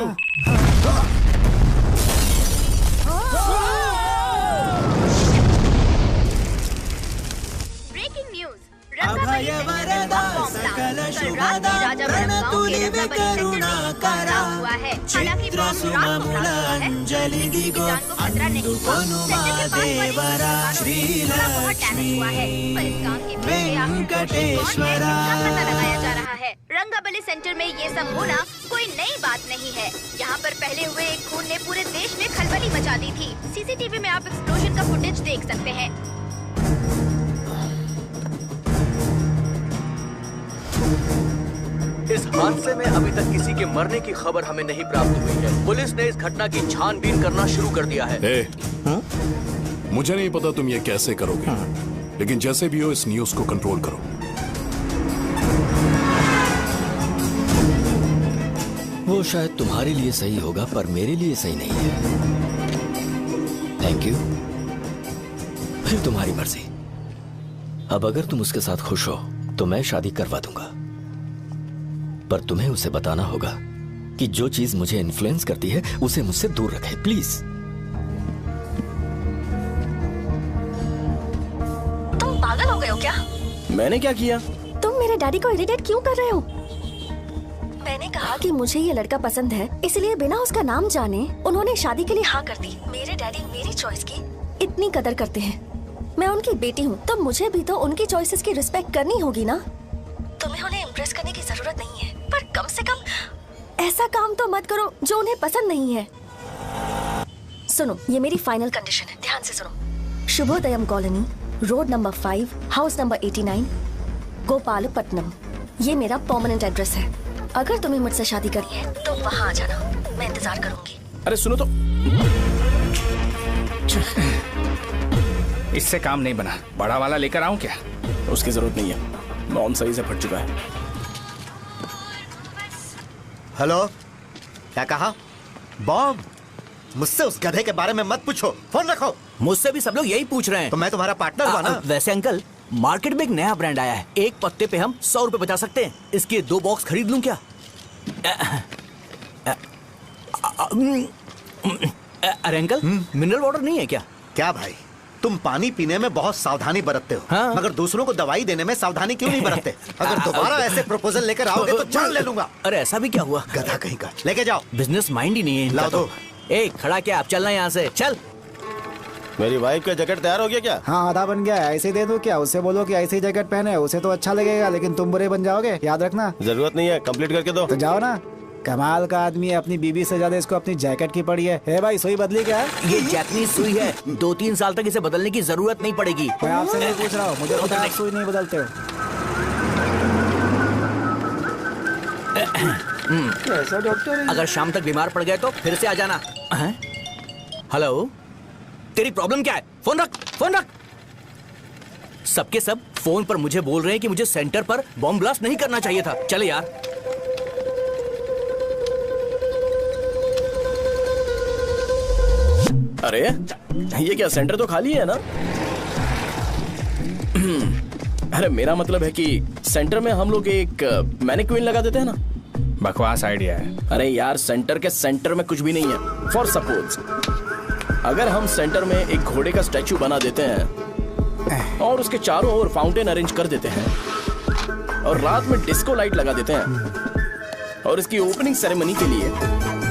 Breaking news. अभय वरदा सकल शुभदा प्रणतुलिवे करुणाकरा चित्र सुममूलांजलि दिगो अनुपनुमादेवरा श्रीलक्ष्मी वेंकटेश्वरा। लगाया जा रहा है। रंगाबली सेंटर में ये सब होना कोई नई बात नहीं है। यहाँ पर पहले हुए एक खून ने पूरे देश में खलबली मचा दी थी। सीसीटीवी में आप एक्सप्लोजन का फुटेज देख सकते हैं। इस हादसे में अभी तक किसी के मरने की खबर हमें नहीं प्राप्त हुई है। पुलिस ने इस घटना की छानबीन करना शुरू कर दिया है। मुझे नहीं पता तुम ये कैसे करोगे, लेकिन जैसे भी हो इस न्यूज को कंट्रोल करो। वो शायद तुम्हारे लिए सही होगा पर मेरे लिए सही नहीं है। Thank you. फिर तुम्हारी मर्जी। अब अगर तुम उसके साथ खुश हो तो मैं शादी करवा दूंगा, पर तुम्हें उसे बताना होगा कि जो चीज मुझे इन्फ्लुएंस करती है उसे मुझसे दूर रखे, प्लीज। तुम पागल हो गए हो क्या? मैंने क्या किया? तुम मेरे डैडी को इरिटेट क्यों कर रहे हो? मैंने कहा कि मुझे ये लड़का पसंद है, इसलिए बिना उसका नाम जाने उन्होंने शादी के लिए हाँ कर दी। मेरे डैडी मेरी चॉइस की इतनी कदर करते हैं। मैं उनकी बेटी हूँ, तो मुझे भी तो उनकी चॉइसेस की रिस्पेक्ट करनी होगी ना। तुम्हें उन्हें इम्प्रेस करने की जरूरत नहीं है, पर कम से कम ऐसा काम तो मत करो जो उन्हें पसंद नहीं है। सुनो, ये मेरी फाइनल कंडीशन है, ध्यान से सुनो। Shubhodayam colony, road number 5, house number 89, Gopalapatnam. ये मेरा परमानेंट एड्रेस है। अगर तुम्हें मुझसे शादी करनी है तो वहाँ आ जाना, मैं इंतजार करूंगी। अरे सुनो तो। इससे काम नहीं बना। बड़ा वाला लेकर आऊं क्या? उसकी जरूरत नहीं है, मौन सही से फट चुका है। हेलो, क्या कहा? बॉम्ब? मुझसे उस गधे के बारे में मत पूछो, फोन रखो। मुझसे भी सब लोग यही पूछ रहे हैं। तो मैं तुम्हारा पार्टनर हुआ ना। वैसे अंकल, मार्केट में एक नया ब्रांड आया है, एक पत्ते पे हम 100 रुपए बचा सकते हैं। इसके 2 बॉक्स खरीद लूं क्या? अरे अंकल, मिनरल वाटर नहीं है क्या? क्या भाई, तुम पानी पीने में बहुत सावधानी बरतते हो, हाँ? मगर दूसरों को दवाई देने में सावधानी क्यों नहीं बरतते? अगर दोबारा ऐसे प्रपोजल लेकर आओगे तो जान ले लूंगा। अरे ऐसा भी क्या हुआ? गधा कहीं का, लेके जाओ। बिजनेस माइंड ही नहीं है। लाओ दो। ए, खड़ा क्या? आप चलना यहाँ से, चल। मेरी वाइफ का जैकेट तैयार हो गया क्या? हाँ, आधा बन गया है। ऐसे दे दो क्या? उससे बोलो कि ऐसे ही जैकेट पहने, उसे तो अच्छा लगेगा, लेकिन तुम बुरे बन जाओगे, याद रखना। जरूरत नहीं है, कंप्लीट करके दो। तो जाओ ना। कमाल का आदमी है, अपनी बीबी से ज्यादा इसको अपनी जैकेट की पड़ी है। हे भाई, सुई बदली क्या है? ये जैपनीज सुई है, 2-3 साल तक इसे बदलने की जरूरत नहीं पड़ेगी। मैं आपसे नहीं पूछ रहा हूँ, मुझे पता है आप सुई नहीं बदलते हो। कैसा डॉक्टर? अगर शाम तक बीमार पड़ गए तो फिर से आ जाना। हेलो, तेरी प्रॉब्लम क्या है? फोन रख, फोन रख। सबके सब फोन पर मुझे बोल रहे हैं कि मुझे सेंटर पर बॉम्ब ब्लास्ट नहीं करना चाहिए था। चले यार। अरे ये क्या, सेंटर तो खाली है ना? अरे मेरा मतलब है कि सेंटर में हम लोग एक मैनिक्विन लगा देते हैं ना। बकवास आइडिया है। अरे यार, सेंटर के सेंटर में कुछ भी नहीं है। फॉर सपोज अगर हम सेंटर में एक घोड़े का स्टैचू बना देते हैं और उसके चारों ओर फाउंटेन अरेंज कर देते हैं और रात में डिस्को लाइट लगा देते हैं और इसकी ओपनिंग सेरेमनी के लिए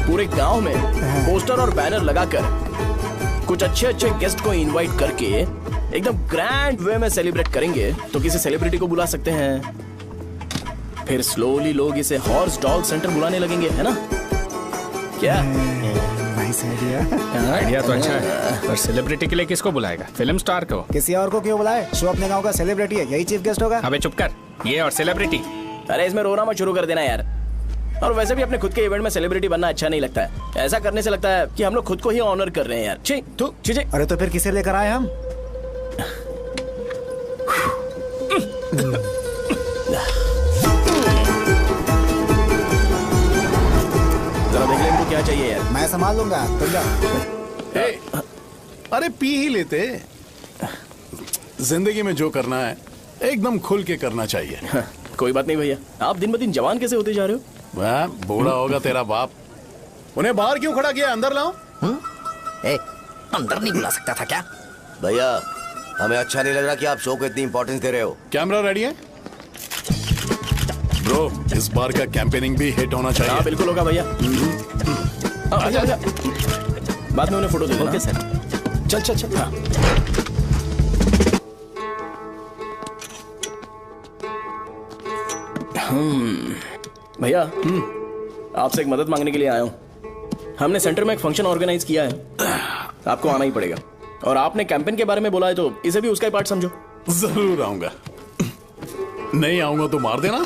पूरे गांव में पोस्टर और बैनर लगाकर कुछ अच्छे अच्छे गेस्ट को इनवाइट करके एकदम ग्रैंड वे में सेलिब्रेट करेंगे, तो किसी सेलिब्रिटी को बुला सकते हैं। फिर स्लोली लोग इसे हॉर्स डॉग सेंटर बुलाने लगेंगे, है ना? क्या? Nice idea. आइडिया तो अच्छा है, पर सेलिब्रिटी के लिए किसको बुलाएगा? फिल्म स्टार को। किसी और को क्यों बुलाए? शो अपने गांव का सेलिब्रिटी है, यही चीफ गेस्ट होगा। अबे चुप कर। ये और सेलिब्रिटी अरे इसमें रोना मत शुरू कर देना यार। और वैसे भी अपने खुद के इवेंट में सेलिब्रिटी बनना अच्छा नहीं लगता है। ऐसा करने से लगता है कि हम लोग खुद को ही ऑनर कर रहे हैं यार। छी तू छी। अरे तो फिर किसे लेकर आए हम? जरा देख ले इनको क्या चाहिए यार। मैं संभाल लूंगा, तुम जाओ। अरे पी ही लेते। जिंदगी में जो करना है एकदम खुल के करना चाहिए। कोई बात नहीं भैया, आप दिन ब दिन जवान कैसे होते जा रहे हो? वह बूढ़ा होगा तेरा बाप। उन्हें बाहर क्यों खड़ा किया? अंदर लाओ। अंदर नहीं बुला सकता था क्या? भैया हमें अच्छा नहीं लग रहा कि आप शो को इतनी इंपॉर्टेंस दे रहे हो। कैमरा रेडी है ब्रो? इस बार का कैंपेनिंग भी हिट होना चाहिए। हाँ बिल्कुल होगा भैया। आजा। बाद में उन्हें फोटो दे देना। Okay sir. चल चल चल। हाँ। भैया आपसे एक मदद मांगने के लिए आया हूँ। हमने सेंटर में एक फंक्शन ऑर्गेनाइज किया है, आपको आना ही पड़ेगा। और आपने कैंपेन के बारे में बोला है तो इसे भी उसका ही पार्ट समझो। जरूर आऊंगा। नहीं आऊंगा तो मार देना।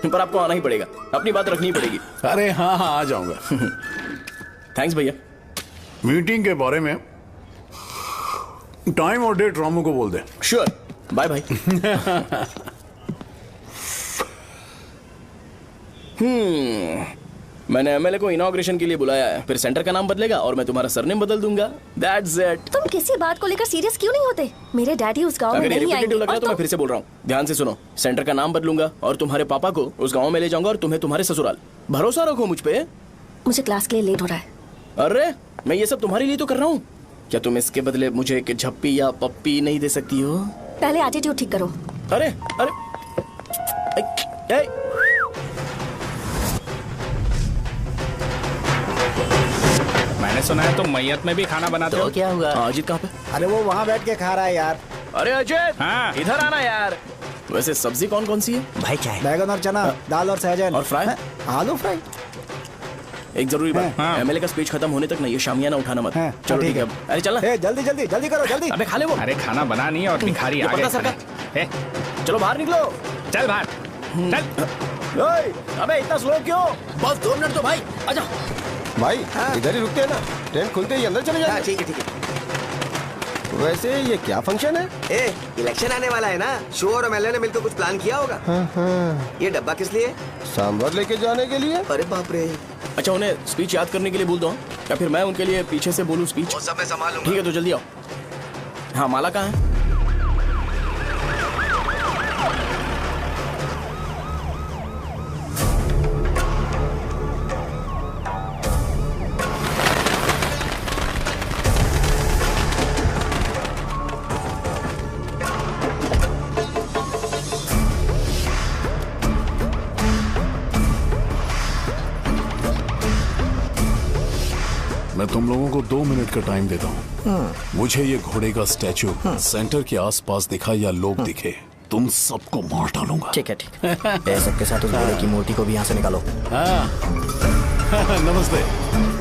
पर आपको आना ही पड़ेगा, अपनी बात रखनी पड़ेगी। अरे हाँ हाँ आ जाऊंगा। थैंक्स भैया। मीटिंग के बारे में टाइम और डेट रामू को बोल दे। श्योर। Bye bye. मैंने एमएलए को इनॉग्रेशन के लिए बुलाया है, फिर सेंटर का नाम बदलेगा और मैं तुम्हारा सरनेम बदल दूंगा। That's it। तुम किसी बात को लेकर सीरियस क्यों नहीं होते? मेरे डैडी उस गांव में नहीं आएंगे। लग रहा है तो मैं फिर से बोल रहा हूँ, ध्यान से सुनो। सेंटर का नाम बदलूंगा और तुम्हारे पापा को उस गाँव में ले जाऊंगा और तुम्हें तुम्हारे ससुराल। भरोसा रखो मुझ पे। मुझे क्लास के लिए लेट हो रहा है। अरे मैं ये सब तुम्हारे लिए तो कर रहा हूँ। क्या तुम इसके बदले मुझे एक झप्पी या पप्पी नहीं दे सकती हो? पहले एटीट्यूड ठीक करो। अरे अरे मैंने सुना है तुम मैयत में भी खाना बनाते हो। क्या हुआ? अजीत कहाँ पे? अरे वो वहाँ बैठ के खा रहा है यार। अरे अजय हाँ। इधर आना यार। वैसे सब्जी कौन कौन सी है? भाई क्या है? बैगन और चना, दाल और सहजन और फ्राई, आलू फ्राई। एक जरूरी बात, एमएलए का स्पीच खत्म होने तक ना ये शामियाना उठाना मत। चलो ठीक है। अरे चल ना। जल्दी जल्दी जल्दी करो जल्दी। अबे खा ले वो। अरे खाना बना नहीं और भिखारी आ गए। चलो बाहर निकलो। चल बाहर चल। अबे इतना स्लो क्यों? बस 2 मिनट तो भाई। आजा भाई इधर ही रुकते हैं ना, ट्रेन खुलते ही अंदर चले जाएंगे। ठीक है ठीक है। वैसे ये क्या फंक्शन है? इलेक्शन आने वाला है ना, शो और एमएलए ने मिलकर कुछ प्लान किया होगा। ये डब्बा किस लिए? सांभर लेके जाने के लिए। अरे बाप रे। अच्छा उन्हें स्पीच याद करने के लिए बोल दो या फिर मैं उनके लिए पीछे से बोलूं स्पीच? सब मैं संभाल लूंगा। ठीक है तो जल्दी आओ। हाँ माला कहाँ है? मैं तुम लोगों को 2 मिनट का टाइम देता हूँ। मुझे ये घोड़े का स्टैचू सेंटर के आसपास दिखा या लोग दिखे, तुम सबको मार डालूंगा। ठीक है ठीक है। सबके साथ उस घोड़े की मूर्ति को भी यहाँ से निकालो। हाँ। नमस्ते।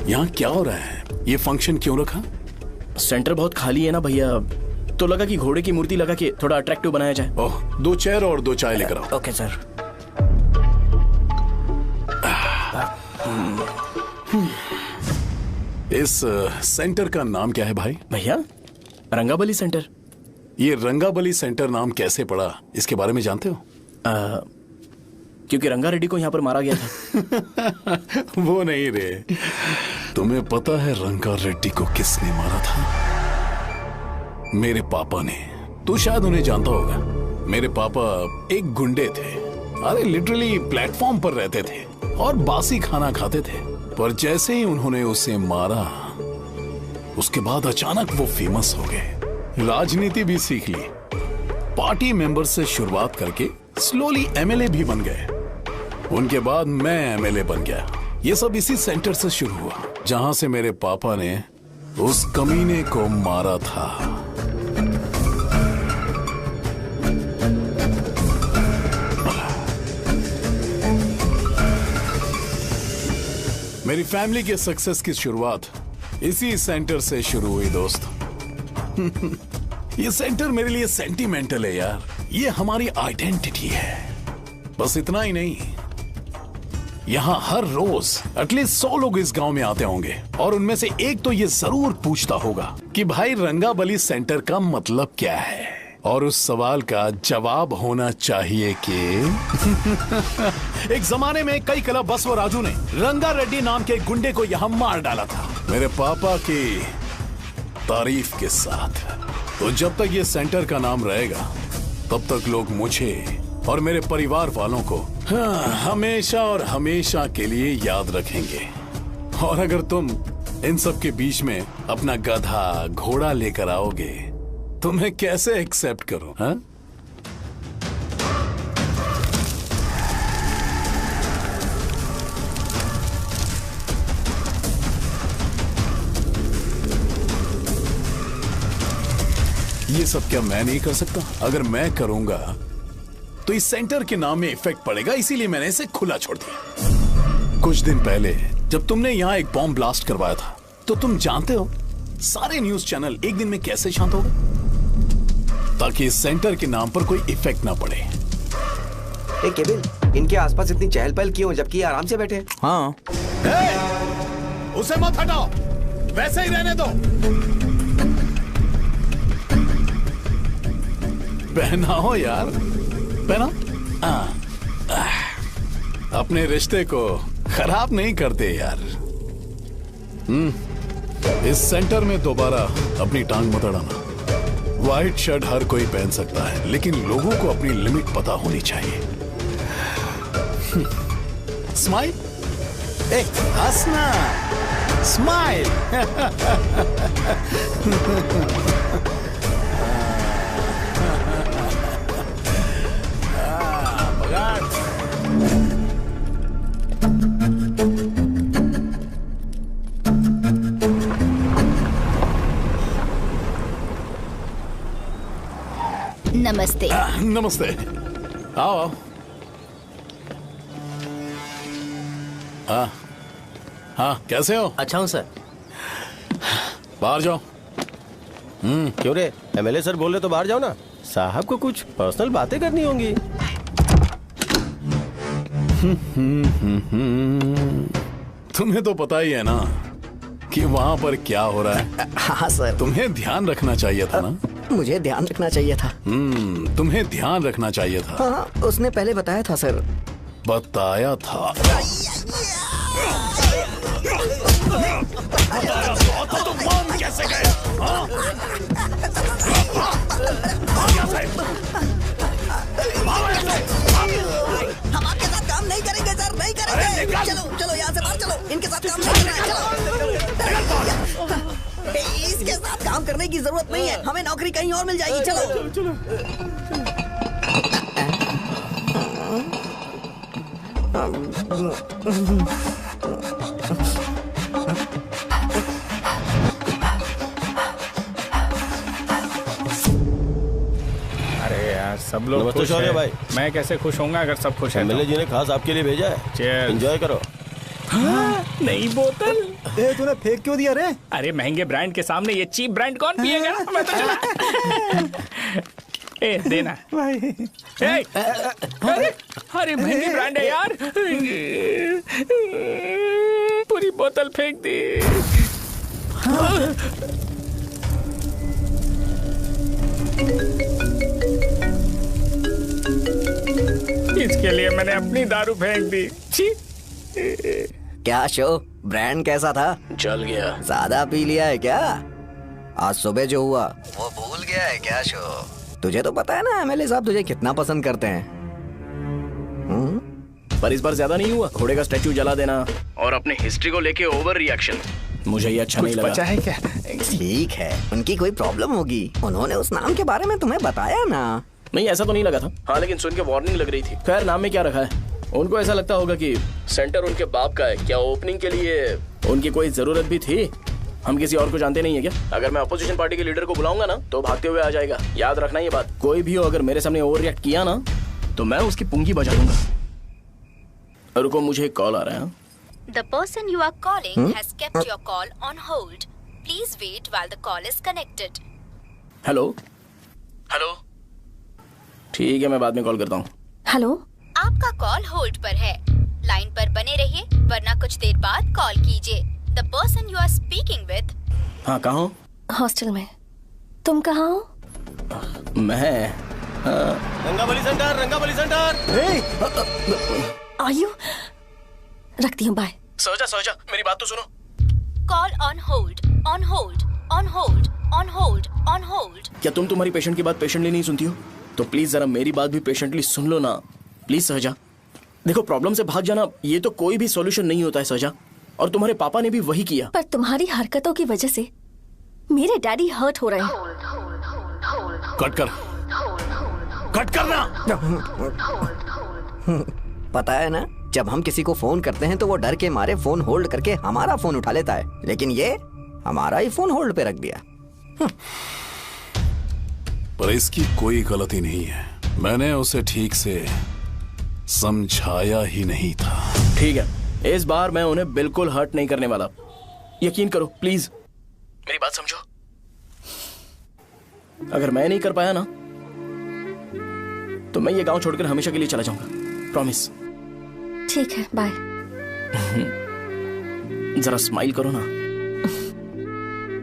यहाँ क्या हो रहा है? ये फंक्शन क्यों रखा? सेंटर बहुत खाली है ना भैया, तो लगा कि घोड़े की मूर्ति लगा के थोड़ा अट्रैक्टिव बनाया जाए। ओह, 2 चेयर और 2 चाय लेकर आओ। Okay sir. इस सेंटर का नाम क्या है भाई? भैया रंगाबली सेंटर। ये रंगाबली सेंटर नाम कैसे पड़ा, इसके बारे में जानते हो? क्योंकि रंगा रेड्डी को यहाँ पर मारा गया था। वो नहीं रे, तुम्हें पता है रंगा रेड्डी को किसने मारा था? मेरे पापा ने। तू शायद उन्हें जानता होगा। मेरे पापा एक गुंडे थे। अरे लिटरली प्लेटफॉर्म पर रहते थे और बासी खाना खाते थे। पर जैसे ही उन्होंने उसे मारा, उसके बाद अचानक वो फेमस हो गए। राजनीति भी सीख ली, पार्टी मेंबर से शुरुआत करके स्लोली एमएलए भी बन गए। उनके बाद मैं एमएलए बन गया ये सब इसी सेंटर से शुरू हुआ जहां से मेरे पापा ने उस कमीने को मारा था। मेरी फैमिली के सक्सेस की शुरुआत इसी सेंटर से शुरू हुई दोस्त। ये सेंटर मेरे लिए सेंटिमेंटल है यार, ये हमारी आइडेंटिटी है। बस इतना ही नहीं, यहाँ हर रोज एटलीस्ट 100 लोग इस गांव में आते होंगे और उनमें से एक तो ये जरूर पूछता होगा कि भाई रंगाबली सेंटर का मतलब क्या है, और उस सवाल का जवाब होना चाहिए कि एक जमाने में कई कला बसव राजू ने रंगा रेड्डी नाम के गुंडे को यहाँ मार डाला था मेरे पापा की तारीफ के साथ। तो जब तक ये सेंटर का नाम रहेगा तब तक लोग मुझे और मेरे परिवार वालों को हमेशा और हमेशा के लिए याद रखेंगे। और अगर तुम इन सब के बीच में अपना गधा घोड़ा लेकर आओगे तो मैं कैसे एक्सेप्ट करूं? हाँ? ये सब क्या मैं नहीं कर सकता? अगर मैं करूंगा तो इस सेंटर के नाम में इफेक्ट पड़ेगा, इसीलिए मैंने इसे खुला छोड़ दिया। कुछ दिन पहले जब तुमने यहाँ एक बॉम्ब ब्लास्ट करवाया था तो तुम जानते हो सारे न्यूज चैनल एक दिन में कैसे शांत हो गए, ताकि इस सेंटर के नाम पर कोई इफेक्ट ना पड़े। केविन, इनके आसपास इतनी चहल पहल क्यों जबकि आराम से बैठे? हाँ। उसे मत हटाओ, वैसे ही रहने दो। पहनाओ यार, पहना। अपने रिश्ते को खराब नहीं करते यार। इस सेंटर में दोबारा अपनी टांग मत अड़ाना। व्हाइट शर्ट हर कोई पहन सकता है, लेकिन लोगों को अपनी लिमिट पता होनी चाहिए। स्माइल, हंसना, स्माइल। नमस्ते। नमस्ते, आओ। हाँ हाँ, कैसे हो? अच्छा हूँ सर। बाहर जाओ। क्यों रे, एमएलए सर बोल रहे तो बाहर जाओ ना। साहब को कुछ पर्सनल बातें करनी होंगी। तुम्हें तो पता ही है ना कि वहाँ पर क्या हो रहा है। हाँ सर। तुम्हें ध्यान रखना चाहिए था ना। मुझे ध्यान रखना चाहिए था। तुम्हें ध्यान रखना चाहिए था। हाँ, उसने पहले बताया था सर। बताया था? तो मान कैसे गए? हम आपके साथ काम नहीं करेंगे सर, नहीं करेंगे। चलो चलो यहाँ से बाहर चलो, इनके साथ काम नहीं करना है। चलो, इसके साथ काम करने की जरूरत नहीं है, हमें नौकरी कहीं और मिल जाएगी। चलो चलो। अरे यार, सब लोग नमस्ते खुश शौर्य हैं। भाई। मैं कैसे खुश होऊंगा अगर सब खुश हैं? एमएलए जी ने खास आपके लिए भेजा है। Cheers। एंजॉय करो। नई बोतल। तूने फेंक क्यों दिया रे? अरे महंगे ब्रांड के सामने ये चीप ब्रांड कौन पिएगा? मैं तो चला। ए देना भाई। अरे महंगी ब्रांड है यार, पूरी बोतल फेंक दी। इसके लिए मैंने अपनी दारू फेंक दी। छी। क्या शो, ब्रांड कैसा था? चल गया। ज्यादा पी लिया है क्या? आज सुबह जो हुआ वो भूल गया है क्या शो? तुझे तो पता है ना एमएलए साहब तुझे कितना पसंद करते हैं। पर इस बार ज्यादा नहीं हुआ। घोड़े का स्टैचू जला देना और अपने हिस्ट्री को लेके ओवर रिएक्शन, मुझे ये अच्छा नहीं लगा। बचा है क्या? ठीक है, उनकी कोई प्रॉब्लम होगी, उन्होंने उस नाम के बारे में तुम्हें बताया ना। नहीं, ऐसा तो नहीं लगा था। हाँ, लेकिन सुन के वार्निंग लग रही थी। खैर, नाम में क्या रखा है? उनको ऐसा लगता होगा कि सेंटर उनके बाप का है। क्या ओपनिंग के लिए उनकी कोई जरूरत भी थी? हम किसी और को जानते नहीं है क्या? अगर मैं अपोजिशन पार्टी के लीडर को बुलाऊंगा ना तो भागते हुए आ जाएगा। याद रखना ये बात। कोई भी हो अगर मेरे सामने ओवर रिएक्ट किया ना तो मैं उसकी पुंगी बजा दूंगा। रुको, मुझे एक कॉल आ रहा है। The person you are calling has kept your call on hold. Please wait while the call is connected. Hello hello, ठीक है मैं बाद में कॉल करता हूँ। हेलो, आपका कॉल होल्ड पर है। लाइन पर बने रहिए वरना कुछ देर बाद कॉल कीजिए। The person you are speaking with. हाँ, कहाँ हो? हॉस्टल में। तुम कहाँ हो? मैं रंगाबली सेंटर, रंगाबली सेंटर। आयु, रखती हूँ, बाय। सोचा मेरी बात तो सुनो। Call on hold, on hold, on hold, on hold, on hold. क्या तुम तुम्हारी पेशेंट की बात पेशेंटली नहीं सुनती हो? तो प्लीज जरा मेरी बात भी पेशेंटली सुन लो ना। प्लीज सहजा, देखो प्रॉब्लम से भाग जाना ये तो कोई भी सॉल्यूशन नहीं होता है सहजा, और तुम्हारे पापा ने भी वही किया। पर तुम्हारी हरकतों की वजह से मेरे डैडी हर्ट हो रहे हैं। कट करना। पता है ना, जब हम किसी को फोन करते हैं तो वो डर के मारे फोन होल्ड करके हमारा फोन उठा लेता है, लेकिन ये हमारा ही फोन होल्ड पे रख दिया। पर इसकी कोई गलती नहीं है, मैंने उसे ठीक से समझाया ही नहीं था। ठीक है, इस बार मैं उन्हें बिल्कुल हर्ट नहीं करने वाला, यकीन करो प्लीज, मेरी बात समझो। अगर मैं नहीं कर पाया ना तो मैं ये गांव छोड़कर हमेशा के लिए चला जाऊंगा, प्रॉमिस। ठीक है, बाय। जरा स्माइल करो ना।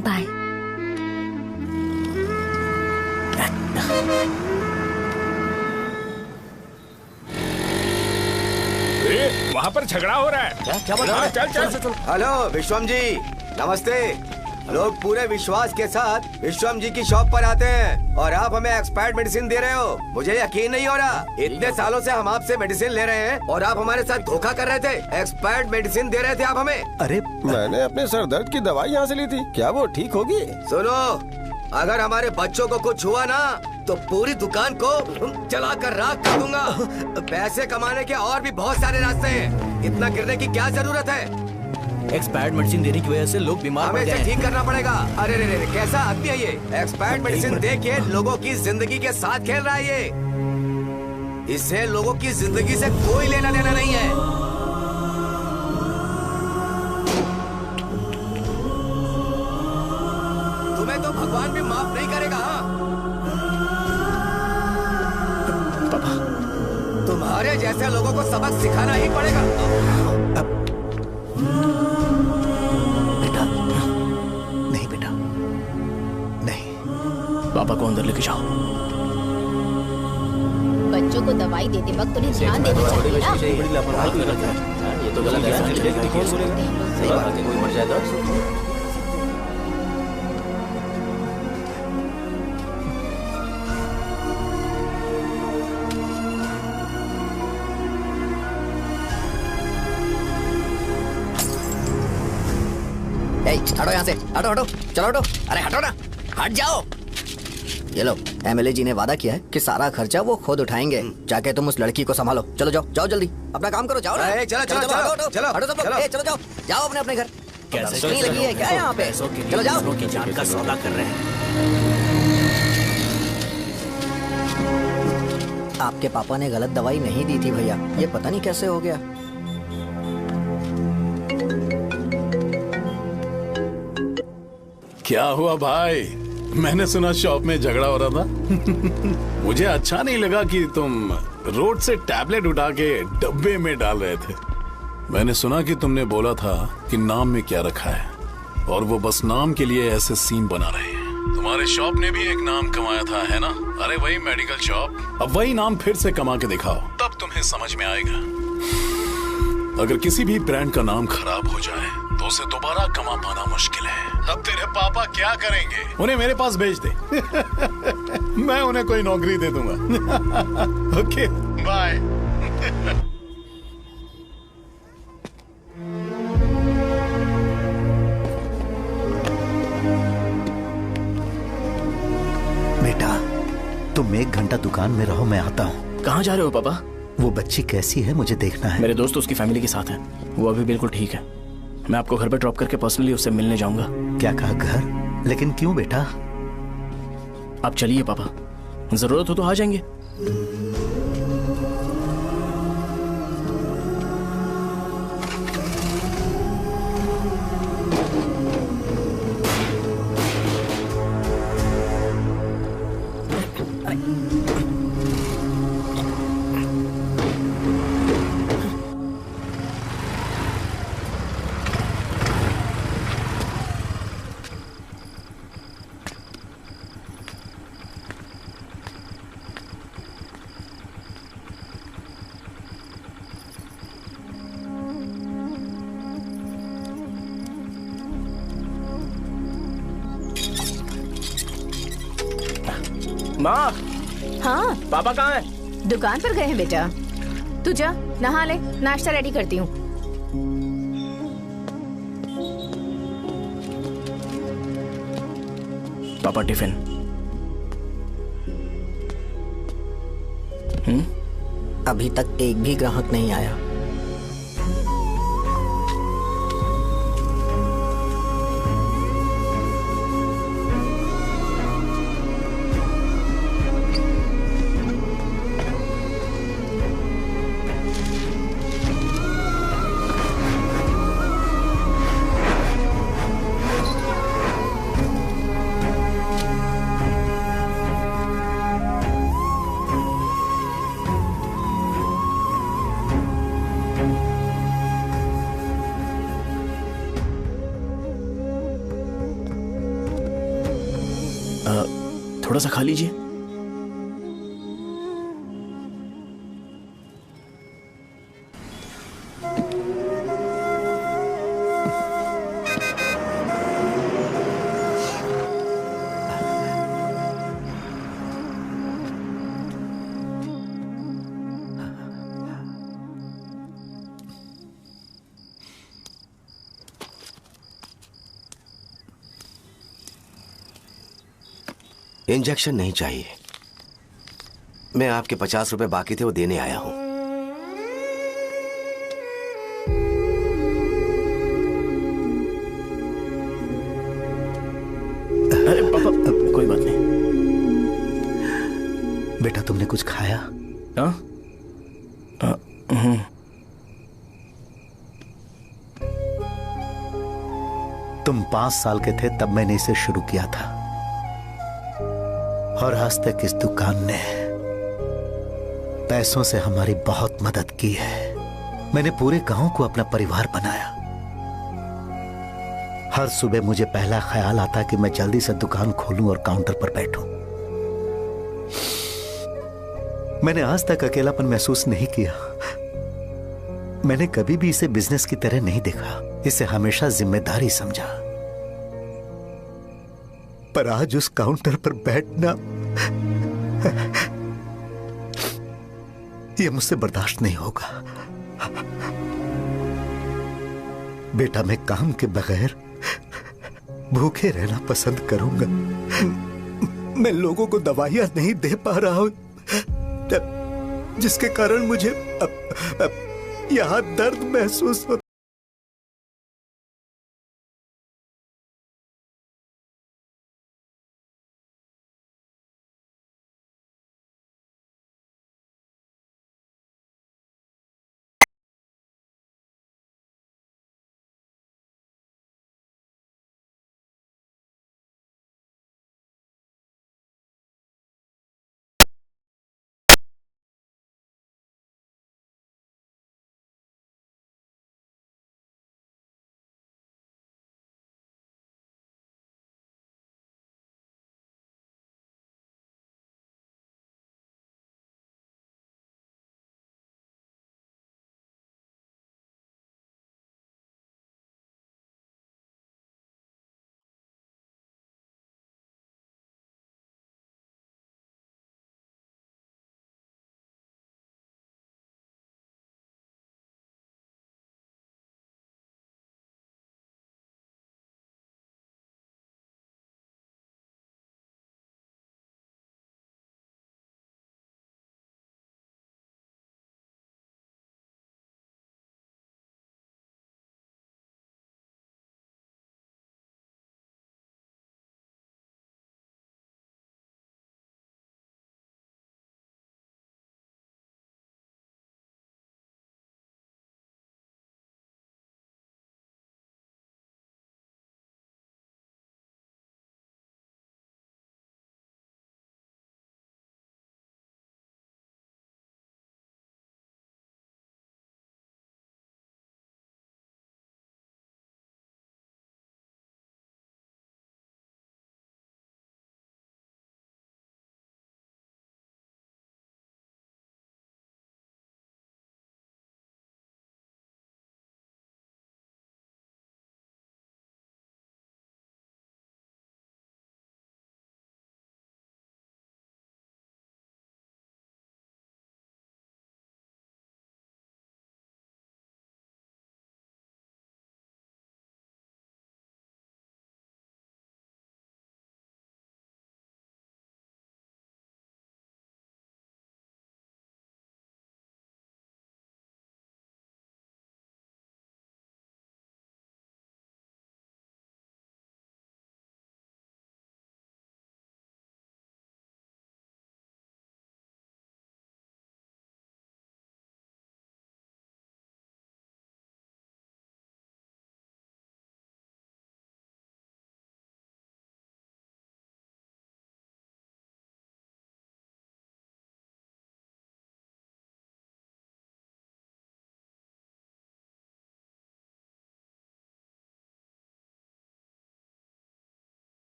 बाय। वहाँ पर झगड़ा हो रहा है। क्या बात है? चल। हेलो विश्वम जी, नमस्ते। लोग पूरे विश्वास के साथ विश्वम जी की शॉप पर आते हैं और आप हमें एक्सपायर्ड मेडिसिन दे रहे हो। मुझे यकीन नहीं हो रहा, इतने सालों से हम आपसे मेडिसिन ले रहे हैं और आप हमारे साथ धोखा कर रहे थे। एक्सपायर्ड मेडिसिन दे रहे थे आप हमें। अरे मैंने अपने सर दर्द की दवाई यहाँ से ली थी, क्या वो ठीक होगी? सुनो, अगर हमारे बच्चों को कुछ हुआ ना तो पूरी दुकान को जला कर राख कर दूंगा। पैसे कमाने के और भी बहुत सारे रास्ते हैं, इतना गिरने की क्या जरूरत है? एक्सपायर्ड मेडिसिन देने की वजह से लोग बीमार पड़ गए हैं। ठीक करना पड़ेगा। अरे रे रे, कैसा आदमी है ये? एक्सपायर्ड मेडिसिन दे के लोगों की जिंदगी के साथ खेल रहा है ये। इससे लोगों की जिंदगी से कोई लेना देना नहीं है। तुम्हें तो भगवान भी माफ नहीं करेगा। पापा, तुम्हारे जैसे लोगों को सबक सिखाना ही पड़ेगा। पापा को अंदर लेके जाओ। बच्चों को दवाई देते वक्त उन्हें ध्यान देना चाहिए ना। ये तो गलत है। कोई मर जाएगा। हटो यहाँ से, हटो, चलो हटो। अरे हटो ना, हट जाओ। ये लो, एमएलए जी ने वादा किया है कि सारा खर्चा वो खुद उठाएंगे। जाके तुम उस लड़की को संभालो। चलो जाओ जल्दी, अपना काम करो। जाओ ना। चलो हटो सब लोग, जाओ अपने घर। नहीं लगी है क्या यहाँ पे? चलो जाओ। की जान का सौदा कर रहे हैं। आपके पापा ने गलत दवाई नहीं दी थी भैया, ये पता नहीं कैसे हो गया। क्या हुआ भाई? मैंने सुना शॉप में झगड़ा हो रहा था। मुझे अच्छा नहीं लगा कि तुम रोड से टैबलेट उठा के डब्बे में डाल रहे थे। मैंने सुना कि तुमने बोला था कि नाम में क्या रखा है, और वो बस नाम के लिए ऐसे सीन बना रहे हैं। तुम्हारे शॉप ने भी एक नाम कमाया था, है ना? अरे वही मेडिकल शॉप। अब वही नाम फिर से कमा के दिखाओ, तब तुम्हें समझ में आएगा। अगर किसी भी ब्रांड का नाम खराब हो जाए तो उसे दोबारा कमा पाना मुश्किल है। अब तेरे पापा क्या करेंगे? उन्हें मेरे पास भेज दे। मैं उन्हें कोई नौकरी दे दूंगा। Okay, bye. बेटा, तुम 1 घंटा दुकान में रहो, मैं आता हूँ। कहाँ जा रहे हो पापा? वो बच्ची कैसी है मुझे देखना है। मेरे दोस्त उसकी फैमिली के साथ हैं। वो अभी बिल्कुल ठीक है। मैं आपको घर पे ड्रॉप करके पर्सनली उससे मिलने जाऊंगा। क्या कहा घर? लेकिन क्यों बेटा? आप चलिए पापा, जरूरत हो तो आ जाएंगे। माँ। हाँ पापा कहाँ हैं? दुकान पर गए हैं बेटा। तू जा नहा ले, नाश्ता रेडी करती हूँ। पापा टिफिन। अभी तक एक भी ग्राहक नहीं आया। थोड़ा सा खा लीजिए। इंजेक्शन नहीं चाहिए। मैं आपके 50 रुपए बाकी थे, वो देने आया हूं। अरे पापा कोई बात नहीं। बेटा तुमने कुछ खाया? हाँ? तुम 5 साल के थे तब मैंने इसे शुरू किया था, और आज तक इस दुकान ने पैसों से हमारी बहुत मदद की है। मैंने पूरे गांव को अपना परिवार बनाया। हर सुबह मुझे पहला ख्याल आता कि मैं जल्दी से दुकान खोलूं और काउंटर पर बैठूं। मैंने आज तक अकेलापन महसूस नहीं किया। मैंने कभी भी इसे बिजनेस की तरह नहीं देखा, इसे हमेशा जिम्मेदारी समझा। पर आज उस काउंटर पर बैठना यह मुझसे बर्दाश्त नहीं होगा। बेटा मैं काम के बगैर भूखे रहना पसंद करूंगा। मैं लोगों को दवाइयां नहीं दे पा रहा हूं, जिसके कारण मुझे यहां दर्द महसूस होता।